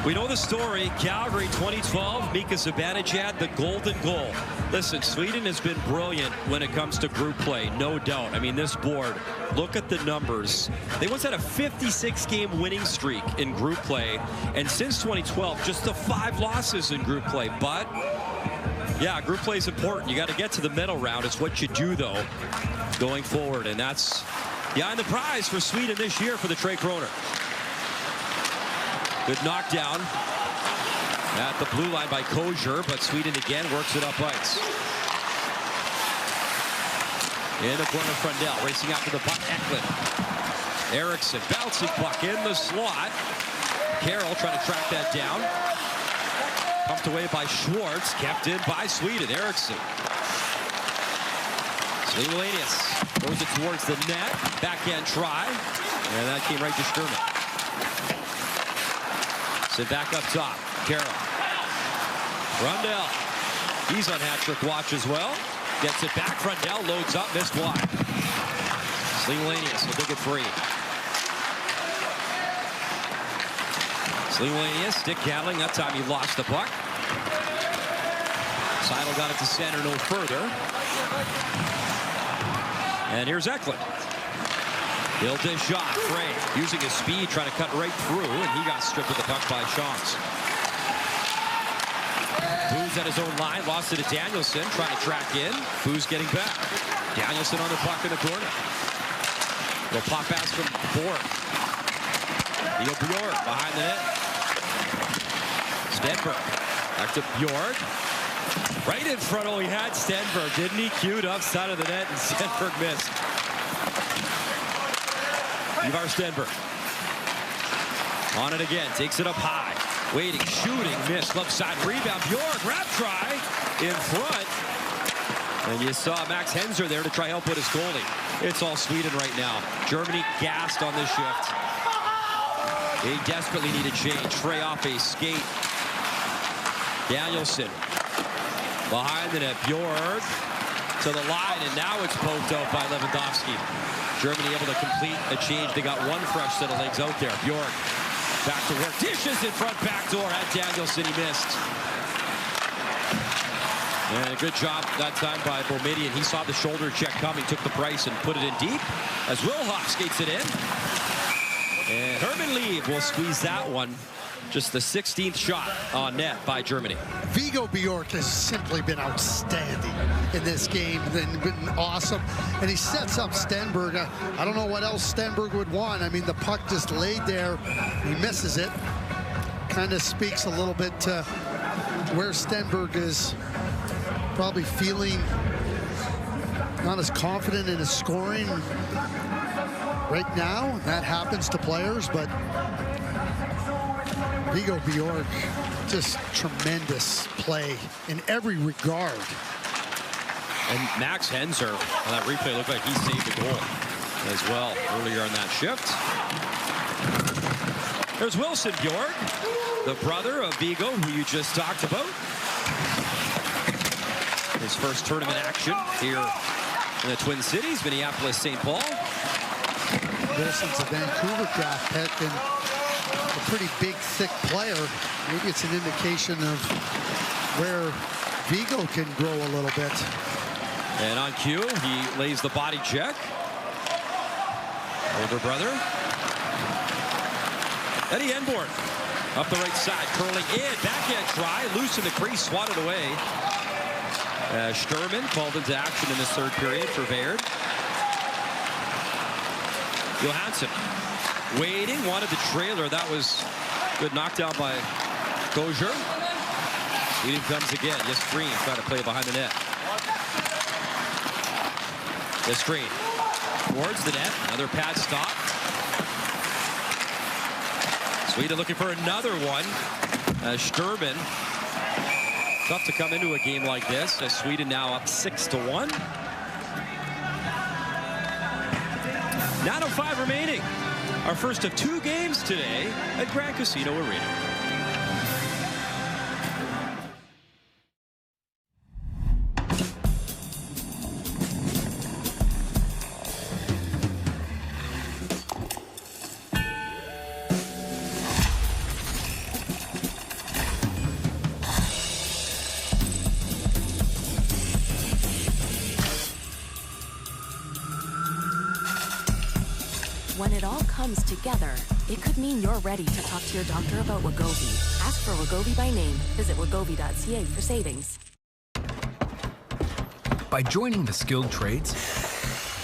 We know the story. Calgary 2012, Mika Zibanejad, the golden goal. Listen, Sweden has been brilliant when it comes to group play, no doubt. I mean, this board, look at the numbers. They once had a 56-game winning streak in group play, and since 2012, just the 5 losses in group play. But, yeah, group play is important. You got to get to the medal round. It's what you do, though, going forward, and that's behind the prize for Sweden this year for the Tre Kronor. Good knockdown at the blue line by Kosier, but Sweden again works it up ice. In the corner, Frundell racing after the puck. Eklund. Eriksson bouncing puck in the slot. Carroll trying to track that down. Pumped away by Schwartz, kept in by Sweden. Eriksson. Slimulanius throws it towards the net. Backhand try, and that came right to Sturman. Sit back up top. Carroll. Frundell. He's on hat-trick watch as well. Gets it back. Frundell loads up. Missed wide. Slimulanius will take it free. Slimulanius stick handling. That time he lost the puck. Seidel got it to center no further. And here's Eklund. Built his shot. Frey using his speed, trying to cut right through, and he got stripped of the puck by Shawns. Booz at his own line, lost it to Danielson, trying to track in. Booz getting back. Danielson on the puck in the corner. Little pop pass from Borg. Bjork behind the net. Stenberg back to Bjork. Right in front. Oh, he had Stenberg, didn't he? Queued up side of the net, and Stenberg missed. Ivar Stenberg. On it again. Takes it up high. Waiting. Shooting. Missed. Left side. Rebound. Bjork. Grab try. In front. And you saw Max Henzer there to try help with his goalie. It's all Sweden right now. Germany gassed on this shift. They desperately need a change. Frey off a skate. Danielson. Behind the net. Bjork to the line. And now it's poked out by Lewandowski. Germany able to complete a change. They got one fresh set of legs out there. Bjork back to work. Dishes in front, back door at Danielson. He missed. And a good job that time by Boumediene. He saw the shoulder check coming, took the price and put it in deep as Wilhoff skates it in. And Herman Lieb will squeeze that one. Just the 16th shot on net by Germany. Viggo Bjork has simply been outstanding in this game. Been awesome. And he sets up Stenberg. I don't know what else Stenberg would want. I mean, the puck just laid there. He misses it. Kind of speaks a little bit to where Stenberg is probably feeling not as confident in his scoring right now. That happens to players, but Viggo Bjork, just tremendous play in every regard. And Max Henzer, on that replay, looked like he saved the goal as well earlier on that shift. There's Wilson Bjork, the brother of Viggo, who you just talked about. His first tournament action here in the Twin Cities, Minneapolis, St. Paul. Wilson's a Vancouver draft pick and a pretty big, thick player. Maybe it's an indication of where Viggo can grow a little bit. And on cue, he lays the body check. Older brother. Eddie Enborn up the right side, curling in, backhand try, loose in the crease, swatted away. Sturman called into action in this third period for Baird. Johansson waiting, wanted the trailer. That was good knockdown by Gauger. Sweden comes again. Yes, Green trying to play behind the net. Yes, Green towards the net. Another pad stop. Sweden looking for another one. Sturman. Tough to come into a game like this. Sweden now up 6-1. 9:05 remaining. Our first of 2 games today at Grand Casino Arena. When it all comes together, it could mean you're ready to talk to your doctor about Wegovy. Ask for Wegovy by name. Visit wegovy.ca for savings. By joining the skilled trades,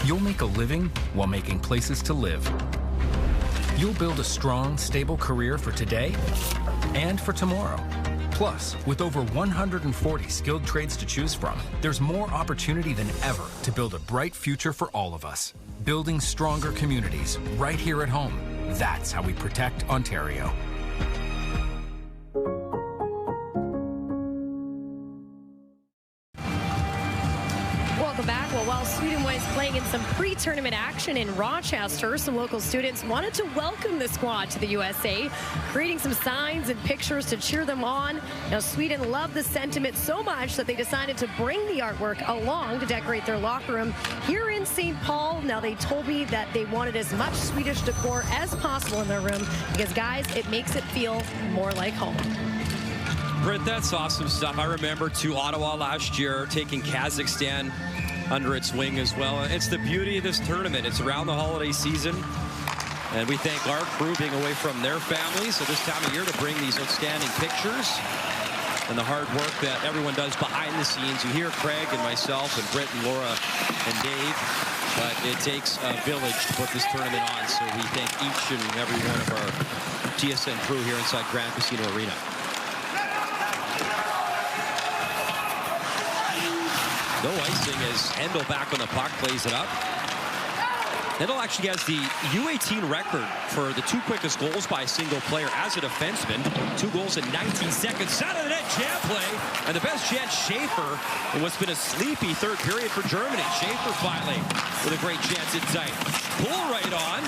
you'll make a living while making places to live. You'll build a strong, stable career for today and for tomorrow. Plus, with over 140 skilled trades to choose from, there's more opportunity than ever to build a bright future for all of us. Building stronger communities right here at home. That's how we protect Ontario. Welcome back. Well, while Sweden was playing in some pre-tournament action in Rochester, some local students wanted to welcome the squad to the USA, creating some signs and pictures to cheer them on. Now, Sweden loved the sentiment so much that they decided to bring the artwork along to decorate their locker room here in St. Paul. Now, they told me that they wanted as much Swedish decor as possible in their room because, guys, it makes it feel more like home. Britt, that's awesome stuff. I remember to Ottawa last year, taking Kazakhstan under its wing as well. It's the beauty of this tournament. It's around the holiday season, and we thank our crew being away from their families at this time of year to bring these outstanding pictures and the hard work that everyone does behind the scenes. You hear Craig and myself and Britt and Laura and Dave, but it takes a village to put this tournament on, so we thank each and every one of our TSN crew here inside Grand Casino Arena. No icing as Hendel back on the puck, plays it up. Hendel actually has the U18 record for the 2 quickest goals by a single player as a defenseman. 2 goals in 19 seconds. Out of the net, jam play. And the best chance, Schaefer, in what's been a sleepy third period for Germany. Schaefer finally with a great chance in sight. Pull right on.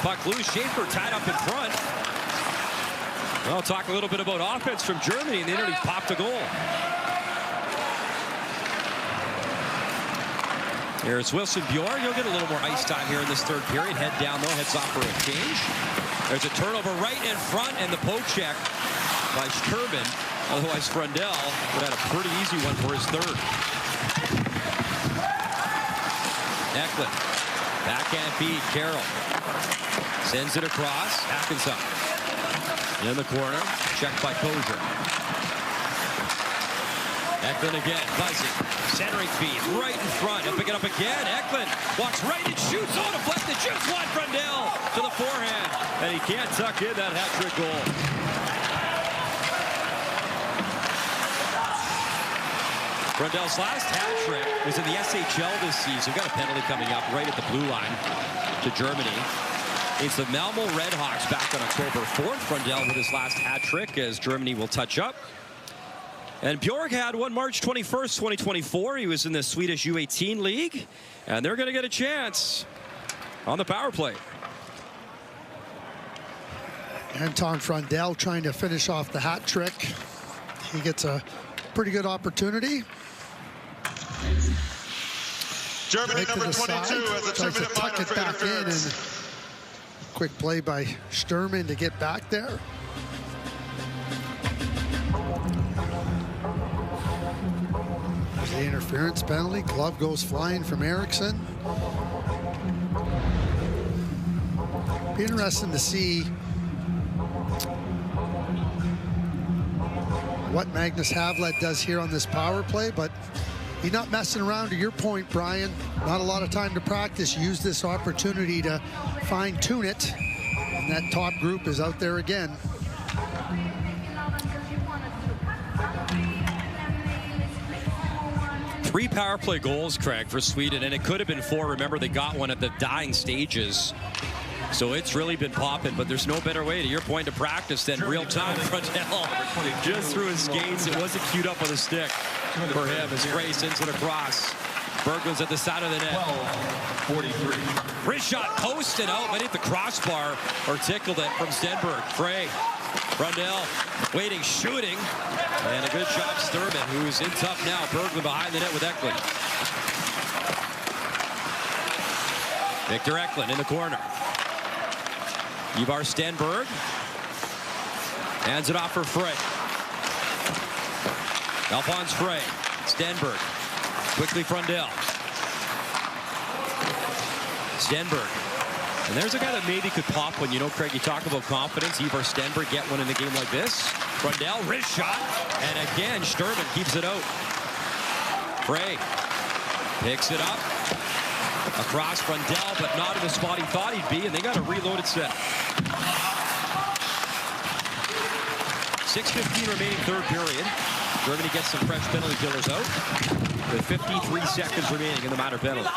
Puck loose, Schaefer tied up in front. Well, talk a little bit about offense from Germany, and they nearly popped a goal. Here's Wilson Bjorn. He'll get a little more ice time here in this third period. Head down, though. Heads off for a change. There's a turnover right in front, and the poke check by Sturman. Otherwise, Frundell would have had a pretty easy one for his third. Eklund. Backhand feed. Carroll sends it across. Atkinson in the corner. Checked by Kozer. Eklund again, buzzing, centering feed, right in front, and pick it up again. Eklund walks right and shoots, oh, deflected, shoots one, Frundell to the forehand, and he can't tuck in that hat-trick goal. Frundell's last hat-trick was in the SHL this season. We've got a penalty coming up right at the blue line to Germany. It's the Malmo Redhawks back on October 4th. Frundell with his last hat-trick as Germany will touch up. And Bjork had one March 21st, 2024. He was in the Swedish U18 League, and they're going to get a chance on the power play. Anton Frundell trying to finish off the hat trick. He gets a pretty good opportunity. Germany right number 22 has a 2-minute minor for interference. And quick play by Sturman to get back there. The interference penalty. Glove goes flying from Eriksson. Be interesting to see what Magnus Havlat does here on this power play, but he's not messing around. To your point, Brian, not a lot of time to practice. Use this opportunity to fine-tune it, and that top group is out there again. Three power play goals, Craig, for Sweden, and it could have been 4. Remember, they got one at the dying stages. So it's really been popping, but there's no better way, to your point, to practice than real-time. Frontel just through his skates. It wasn't queued up with a stick for him as Frey sends it across. Berglund's at the side of the net. 12-43. Wrist shot posted out, but hit the crossbar or tickled it from Stenberg. Frey, Rundell waiting, shooting, and a good job Sturman, who's in tough now. Berglund behind the net with Eklund. Victor Eklund in the corner. Ivar Stenberg hands it off for Frey. Alphonse Frey, Stenberg, quickly Frundell. Stenberg. And there's a guy that maybe could pop when, you know, Craig, you talk about confidence. Ivar Stenberg get one in the game like this. Frundell, wrist shot. And again, Sturman keeps it out. Frey picks it up. Across Frundell, but not in the spot he thought he'd be, and they got a reloaded set. 6:15 remaining third period. Germany gets some fresh penalty killers out with 53 seconds remaining in the minor penalty.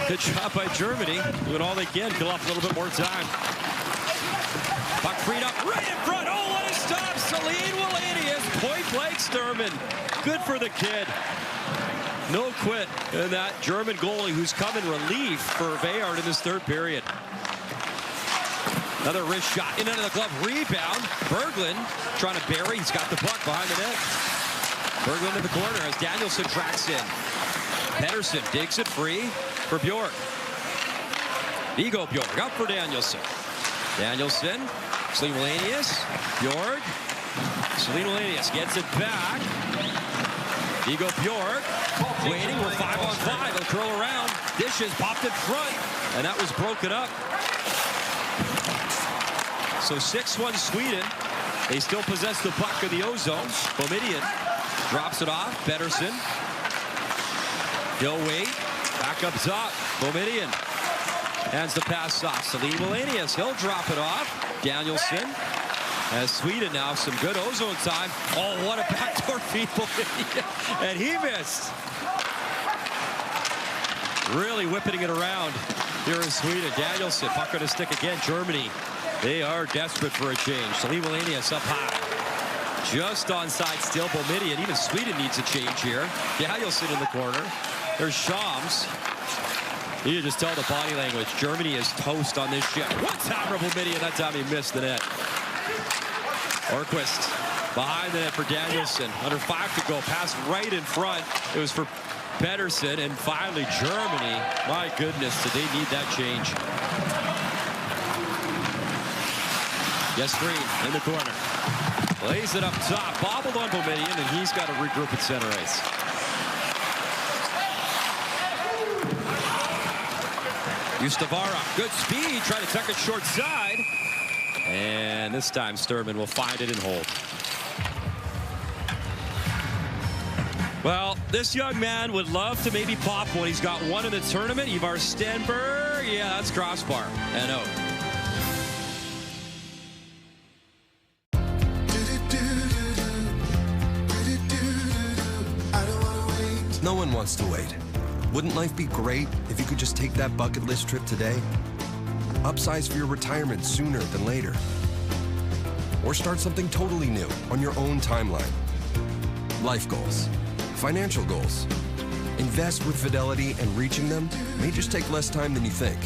Good job by Germany, doing all they can, kill off a little bit more time. Puck freed up right in front. Oh, what a stop. Celine Wallenius, point blank Sturman. Good for the kid. No quit in that German goalie who's come in relief for Veyard in this third period. Another wrist shot in under the glove. Rebound. Berglund trying to bury. He's got the puck behind the net. Berglund in the corner as Danielson tracks in. Pettersson digs it free for Bjork. Viggo Bjork up for Danielson. Danielson, Celine Wallenius, Bjork. Celine Wallenius gets it back. Viggo Bjork waiting. We're 5-on-5. He'll curl around. Dishes popped in front, and that was broken up. So 6-1 Sweden. They still possess the puck in the O-zone. Boumedienne drops it off. Pettersson. He'll wait. Back up top. Boumedienne hands the pass off. Celine Wallenius. He'll drop it off. Danielson. As Sweden now some good O-zone time. Oh, what a backdoor feed. And he missed. Really whipping it around here in Sweden. Danielson, puck on his stick again. Germany, they are desperate for a change. Celine Wallenius up high. Just onside still. Boumedienne. Even Sweden needs a change here. Danielson in the corner. There's Shams. You can just tell the body language. Germany is toast on this ship. One time for Boumedienne. That time he missed the net. Orquist behind the net for Danielson. Under 5 to go. Pass right in front. It was for Pettersson. And finally, Germany. My goodness, did they need that change. Yes, Green in the corner. Lays it up top. Bobbled on Boumedienne, and he's got to regroup at center ice. Ustavara, good speed, trying to tuck it short side. And this time Sturman will find it and hold. Well, this young man would love to maybe pop one. He's got one in the tournament. Ivar Stenberg, yeah, that's crossbar and out. No one wants to wait. Wouldn't life be great if you could just take that bucket list trip today? Upsize for your retirement sooner than later. Or start something totally new on your own timeline. Life goals. Financial goals. Invest with Fidelity, and reaching them may just take less time than you think.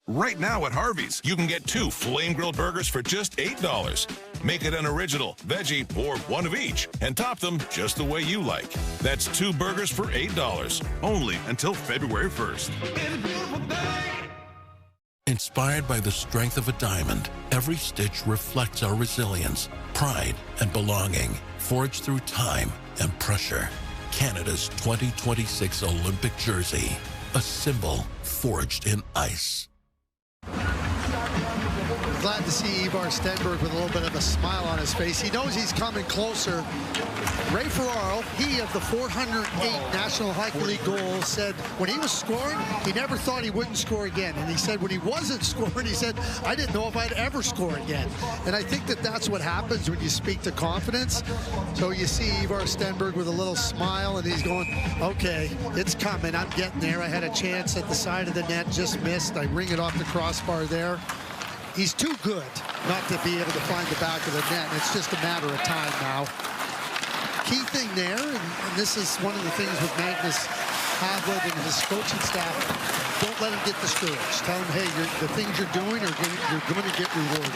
Right now at Harvey's, you can get 2 flame-grilled burgers for just $8. Make it an original, veggie, or one of each, and top them just the way you like. That's 2 burgers for $8, only until February 1st. Inspired by the strength of a diamond, every stitch reflects our resilience, pride, and belonging, forged through time and pressure. Canada's 2026 Olympic jersey, a symbol forged in ice. Glad to see Ivar Stenberg with a little bit of a smile on his face. He knows he's coming closer. Ray Ferraro, he of the 408 National Hockey League goals, said when he was scoring, he never thought he wouldn't score again. And he said when he wasn't scoring, he said, I didn't know if I'd ever score again. And I think that that's what happens when you speak to confidence. So you see Ivar Stenberg with a little smile, and he's going, okay, it's coming. I'm getting there. I had a chance at the side of the net, just missed. I ring it off the crossbar there. He's too good not to be able to find the back of the net. It's just a matter of time now. Key thing there, and this is one of the things with Magnus Havlet and his coaching staff, don't let him get discouraged. Tell him, hey, the things you're doing, you're going to get rewarded.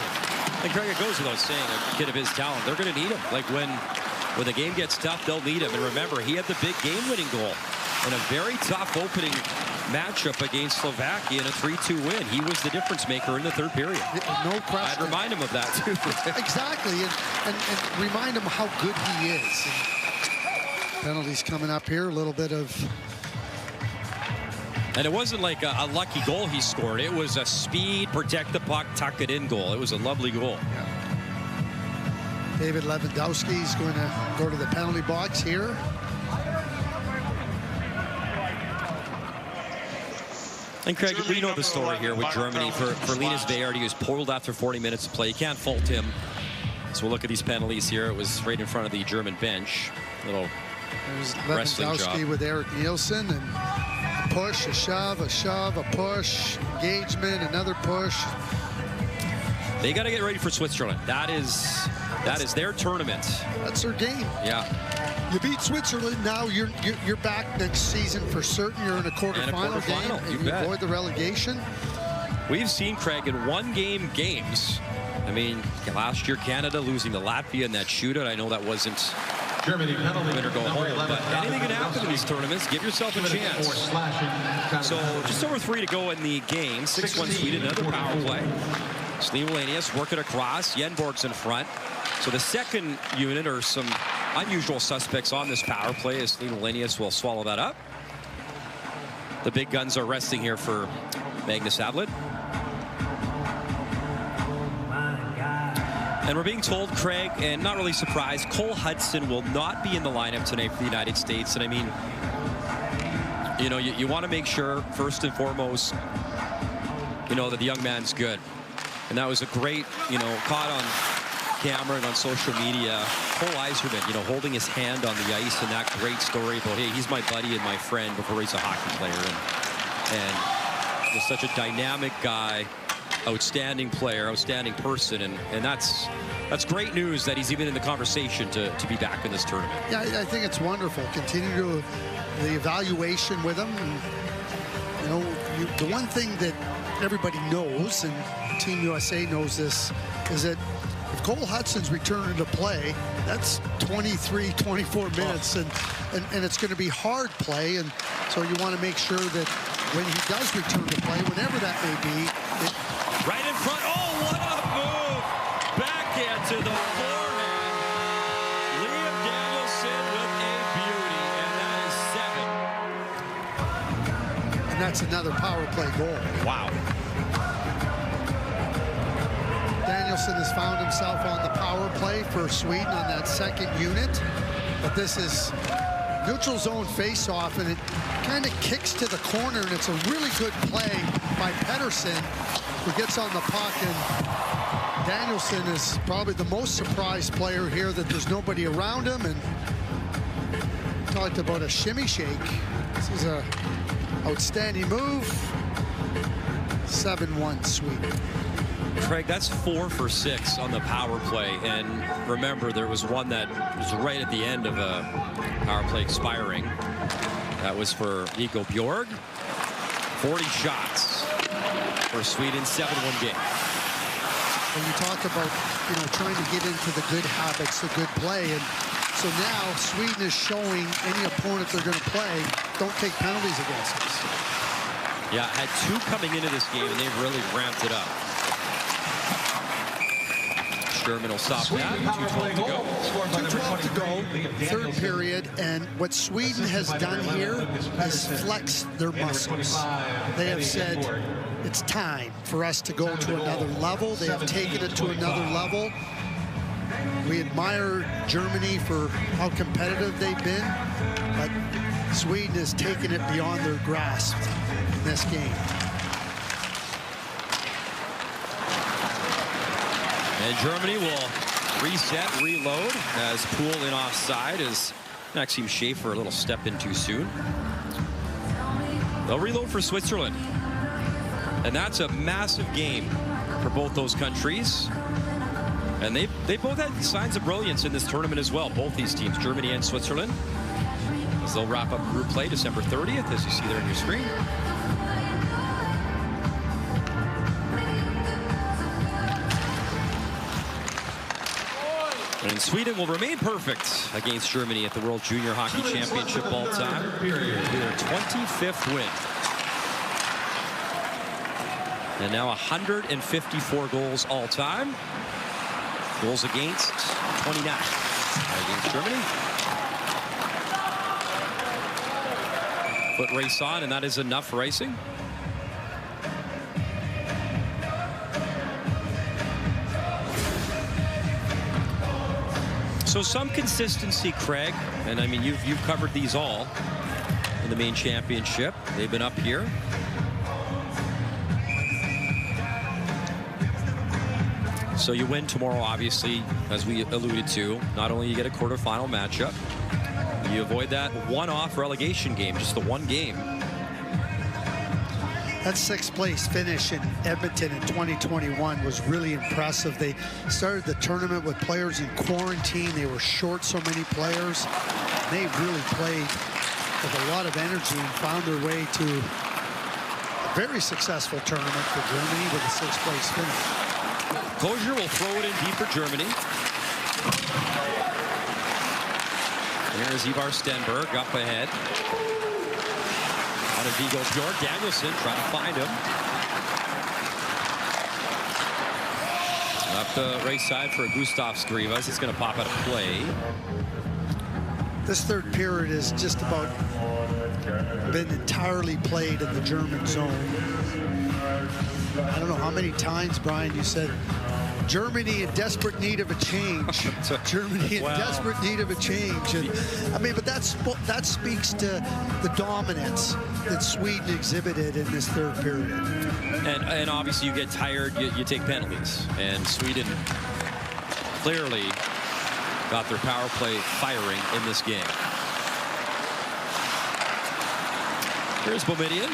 And Craig, it goes without saying, a kid of his talent, they're going to need him. Like when the game gets tough, they'll need him. And remember, he had the big game-winning goal in a very tough opening matchup against Slovakia in a 3-2 win. He was the difference maker in the third period. No question. I'd remind him of that, too. Exactly, and remind him how good he is. And penalties coming up here, a little bit of... And it wasn't like a lucky goal he scored. It was a speed, protect the puck, tuck it in goal. It was a lovely goal. Yeah. David Lewandowski is going to go to the penalty box here. And Craig, we know the story here with Germany. For Linus Veerty, he was pulled after 40 minutes of play. You can't fault him. So we'll look at these penalties here. It was right in front of the German bench. Little wrestling job with Eric Nielsen, and a push, a shove, a push, engagement, another push. They got to get ready for Switzerland. That is their tournament. That's their game. Yeah. You beat Switzerland, now you're back next season for certain. You're in a quarterfinal game, and you avoid the relegation. We've seen, Craig, in one-game games. I mean, last year Canada losing to Latvia in that shootout. I know that wasn't Germany penalty win or go home, but anything can happen in these tournaments. Give yourself a chance. So just over 3 to go in the game. 6-1 Sweden, another power play. Slivovanius working across. Jenborg's in front. So the second unit, or some unusual suspects on this power play, as Slivovanius will swallow that up. The big guns are resting here for Magnus Havlet. And we're being told, Craig, and not really surprised, Cole Hudson will not be in the lineup tonight for the United States. And I mean, you know, you want to make sure, first and foremost, you know, that the young man's good. And that was a great, you know, caught on camera and on social media. Cole Eiserman, you know, holding his hand on the ice, and that great story about, hey, he's my buddy and my friend before he's a hockey player. And just such a dynamic guy, outstanding player, outstanding person, and that's great news that he's even in the conversation to be back in this tournament. Yeah, I think it's wonderful. Continue the evaluation with him. And, you know, the one thing that everybody knows, and Team USA knows this, is that if Cole Hudson's returning to play, that's 23, 24 minutes, and it's going to be hard play, and so you want to make sure that when he does return to play, whenever that may be, right in front. Oh, what a move! Backhand to the forehand. Liam Danielson with a beauty, and that is 7. And that's another power play goal. Wow. Danielson has found himself on the power play for Sweden on that second unit. But this is neutral zone face-off, and it kind of kicks to the corner, and it's a really good play by Pettersson, who gets on the puck, and Danielson is probably the most surprised player here that there's nobody around him. And talked about a shimmy shake. This is a outstanding move. 7-1 Sweden. Craig, that's 4 for 6 on the power play, and remember, there was one that was right at the end of a power play expiring. That was for Nico Bjorg. 40 shots for Sweden, 7-1 game. When you talk about, you know, trying to get into the good habits, the good play, and so now Sweden is showing any opponent they're going to play, don't take penalties against us. Yeah, had 2 coming into this game, and they've really ramped it up. Sherman will stop that. 2:12 to go. 2:12 to go, third period, and what Sweden has done here is flex their muscles. They have said, it's time for us to go to another level. They have taken it to another level. We admire Germany for how competitive they've been, but Sweden has taken it beyond their grasp in this game. And Germany will reset, reload as Poole in offside as Maxime Schaefer a little step in too soon. They'll reload for Switzerland. And that's a massive game for both those countries. And they both had signs of brilliance in this tournament as well, both these teams, Germany and Switzerland. As they'll wrap up group play December 30th, as you see there on your screen. And Sweden will remain perfect against Germany at the World Junior Hockey Championship all time. Their 25th win. And now 154 goals all time. Goals against 29 against Germany. Foot race on, and that is enough racing. So some consistency, Craig, and I mean you've covered these all in the main championship. They've been up here. So you win tomorrow, obviously, as we alluded to. Not only you get a quarterfinal matchup, you avoid that one-off relegation game, just the one game. That 6th place finish in Edmonton in 2021 was really impressive. They started the tournament with players in quarantine. They were short so many players. They really played with a lot of energy and found their way to a very successful tournament for Germany with a 6th place finish. Kosher will throw it in deep for Germany. Here's Ivar Stenberg up ahead. Out of Vigo Bjork. Danielson trying to find him. Up the right side for Gustav Skrivas. It's going to pop out of play. This third period has just about been entirely played in the German zone. I don't know how many times, Brian, you said Germany in desperate need of a change. Germany in desperate need of a change. And I mean, but that speaks to the dominance that Sweden exhibited in this third period. And obviously you get tired, you take penalties. And Sweden clearly got their power play firing in this game. Here's Boumediene.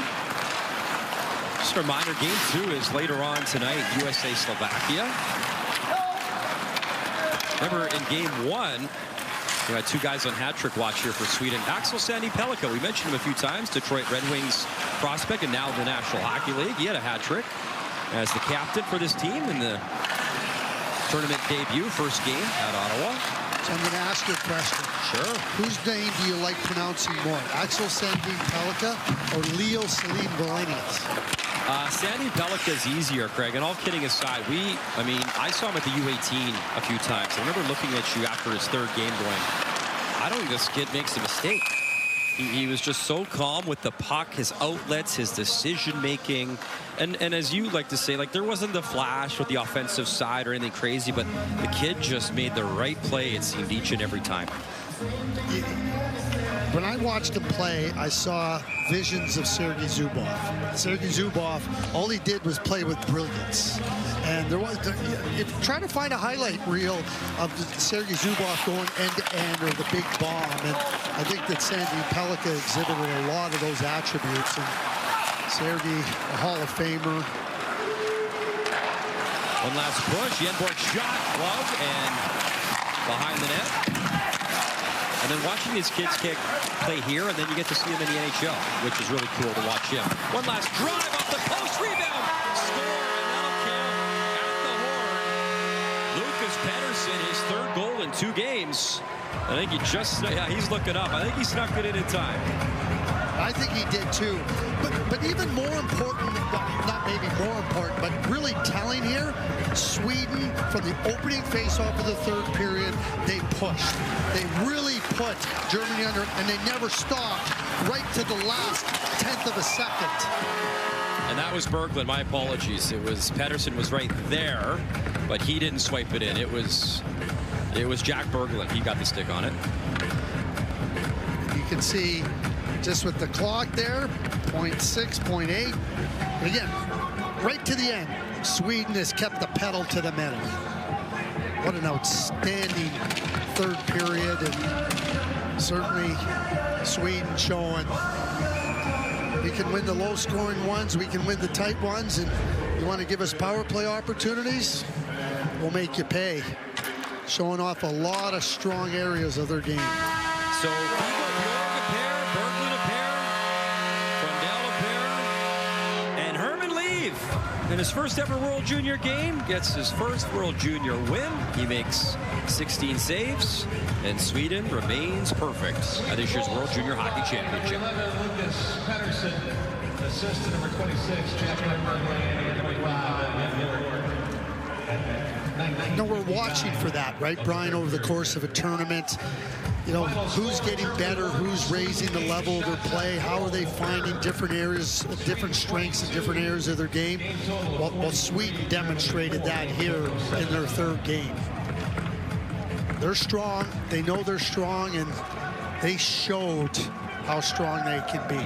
Just a reminder, game 2 is later on tonight, USA-Slovakia. Remember, in game 1, we had 2 guys on hat-trick watch here for Sweden. Axel Sandin-Pellikka, we mentioned him a few times, Detroit Red Wings prospect, and now in the National Hockey League. He had a hat-trick as the captain for this team in the tournament debut, first game at Ottawa. So I'm going to ask you a question. Sure. Whose name do you like pronouncing more, Axel Sandin-Pellikka or Leo Salim Valenius? Sandin-Pellikka is easier, Craig, and all kidding aside, I mean, I saw him at the U18 a few times. I remember looking at you after his third game going, I don't think this kid makes a mistake. He was just so calm with the puck, his outlets, his decision-making. And as you like to say, like, there wasn't the flash with the offensive side or anything crazy, but the kid just made the right play, it seemed, each and every time. When I watched him play, I saw visions of Sergei Zubov. Sergei Zubov, all he did was play with brilliance. And there was, try to find a highlight reel of Sergei Zubov going end-to-end or the big bomb. And I think that Sandin-Pellikka exhibited a lot of those attributes. And Sergei, a Hall of Famer. One last push. Yenborg shot, glove, and behind the net. And then watching these kids play here, and then you get to see them in the NHL, which is really cool to watch him. One last drive off the post, rebound, score, and that'll count at the horn. Lucas Pettersson, his 3rd goal in 2 games. I think he just, yeah, he's looking up. I think he snuck it in time. I think he did too. But even more important, well, not maybe more important, but really telling here, Sweden, from the opening face-off of the third period, they pushed. They really put Germany under, and they never stopped right to the last 10th of a second. And that was Berglund. My apologies. It was Pettersson was right there, but he didn't swipe it in. It was Jack Berglund. He got the stick on it. You can see just with the clock there, 0.6, 0.8. Again, right to the end, Sweden has kept the pedal to the metal. What an outstanding third period, and certainly Sweden showing we can win the low-scoring ones, we can win the tight ones, and you want to give us power play opportunities, we'll make you pay. Showing off a lot of strong areas of their game. So Bjork a pair, Berglund a pair, Frundell a pair, and Herman Leave in his first ever World Junior game gets his first World Junior win. He makes 16 saves, and Sweden remains perfect at this year's World Junior Hockey Championship. 11, Lucas Pettersson, assist to number 26, Jack Berglund, 25. You know, we're watching for that, right, Brian, over the course of a tournament. You know, who's getting better, who's raising the level of their play, how are they finding different areas, different strengths in different areas of their game. Well, Sweden demonstrated that here in their third game. They're strong, they know they're strong, and they showed how strong they can be.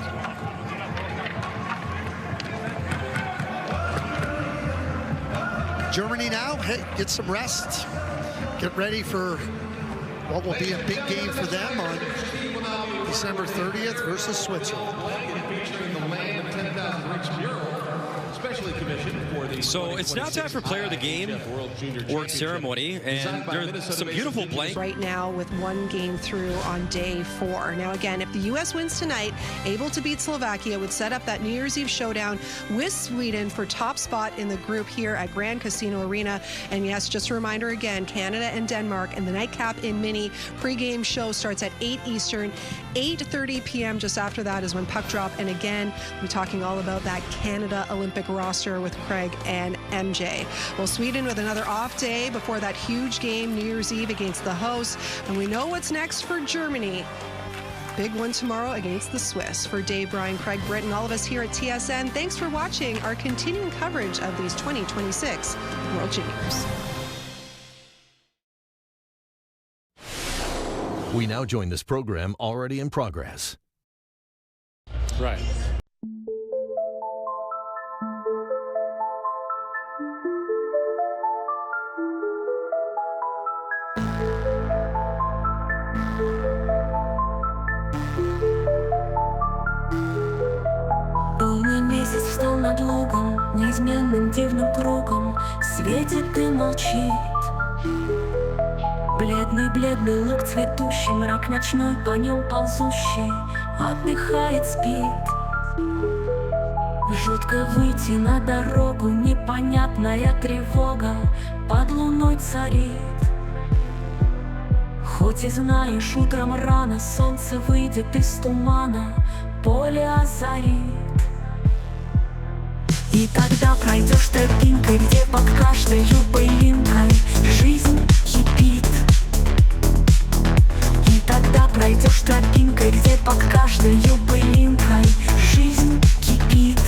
Germany now, hey, get some rest. Get ready for what will be a big game for them on December 30th versus Switzerland. So it's now time for Player of the Game award ceremony, and there's some beautiful blank. Right now with one game through on day 4. Now again, if the U.S. wins tonight, able to beat Slovakia, would set up that New Year's Eve showdown with Sweden for top spot in the group here at Grand Casino Arena. And yes, just a reminder again, Canada and Denmark, and the nightcap in mini pregame show starts at 8 Eastern, 8:30 p.m. Just after that is when puck drop. And again, we're talking all about that Canada Olympic roster with Craig and MJ. Well, Sweden with another off day before that huge game New Year's Eve against the hosts. And we know what's next for Germany. Big one tomorrow against the Swiss. For Dave, Brian, Craig, Britt, and all of us here at TSN, thanks for watching our continuing coverage of these 2026 World Juniors. We now join this program already in progress. Right. Полный месяц встал над лугом, неизменным дивным кругом, светит и молчит. Бледный луг цветущий, мрак ночной по нем ползущий, отдыхает, спит. Жутко выйти на дорогу, непонятная тревога под луной царит. Хоть и знаешь, утром рано солнце выйдет из тумана, поле озарит. И тогда пройдешь тропинкой, где под каждой пылинкой жизнь кипит. И тогда пройдешь тропинкой, где под каждой пылинкой жизнь кипит.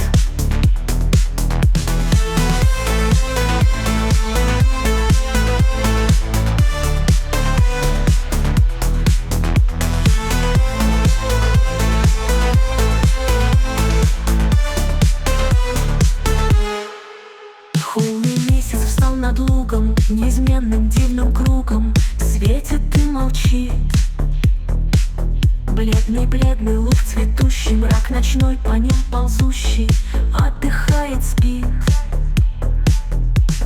Над лугом, неизменным дивным кругом, светит и молчит. Бледный луг цветущий, мрак ночной по нем ползущий, отдыхает, спит.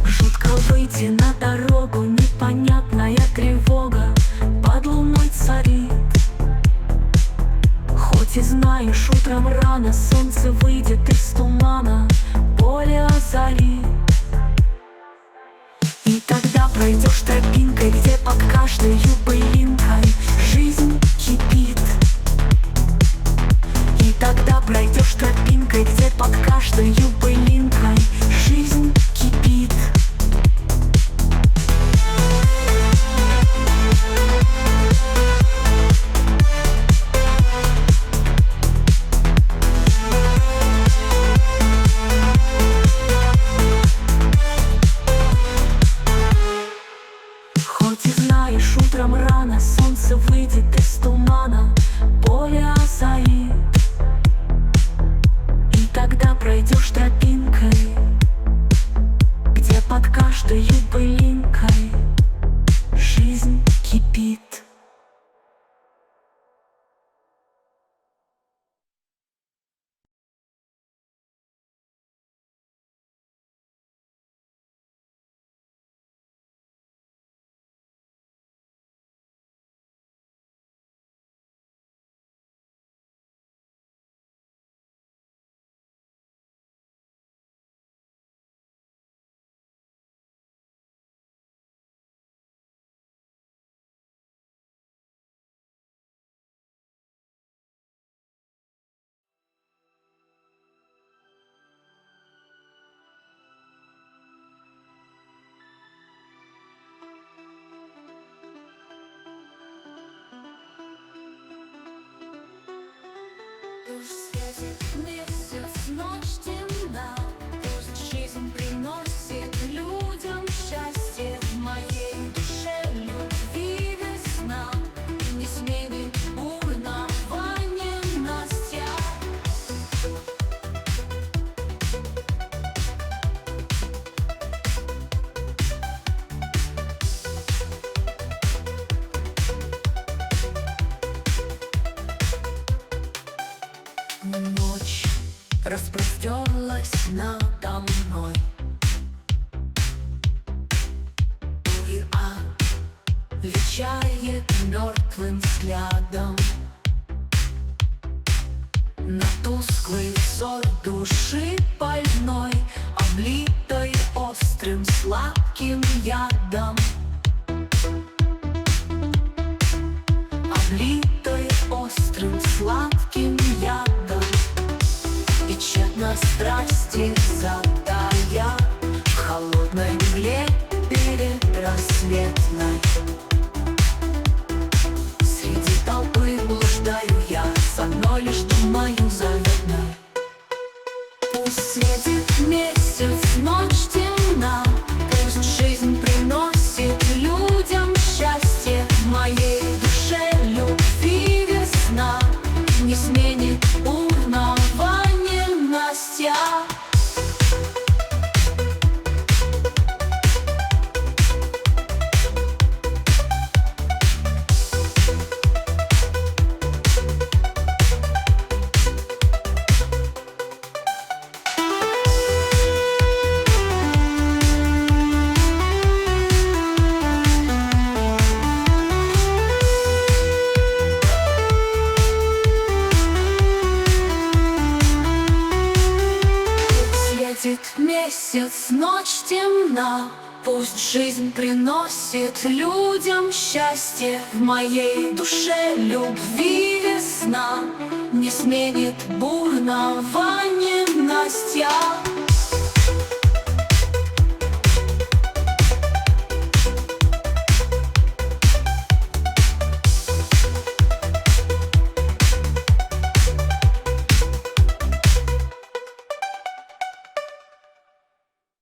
Жутко выйти на дорогу, непонятная тревога под луной царит. Хоть и знаешь, утром рано солнце выйдет из тумана, поле озарит. И тогда пройдешь тропинкой, где под каждой пылинкой жизнь кипит. И тогда пройдешь тропинкой, где под каждой пылинкой жизнь кипит. Хоть и знаешь, утром рано солнце выйдет из тумана, поле озарит. И тогда пройдешь тропинкой, где под каждой пылинкой жизнь кипит. Пусть светит месяц, ночь темна, пусть жизнь приносит людям счастье. В моей душе любви весна, не сменит бурного ненастья. Ночь распростерлась надо мной и отвечает мертвым взглядом на тусклый взор души больной, облитой острым сладким ядом, облитой острым сладким ядом. И тщетно страсти затая в холодной мгле передрассветной. Среди толпы блуждаю я, с одной лишь думаю заветной. Пусть светит месяц, ночь темна, пусть жизнь приносит людям счастье. В моей душе любви весна, не сменит бурного ненастья. Светит месяц, ночь темна, пусть жизнь приносит людям счастье. В моей душе любви весна, не сменит бурного ненастья.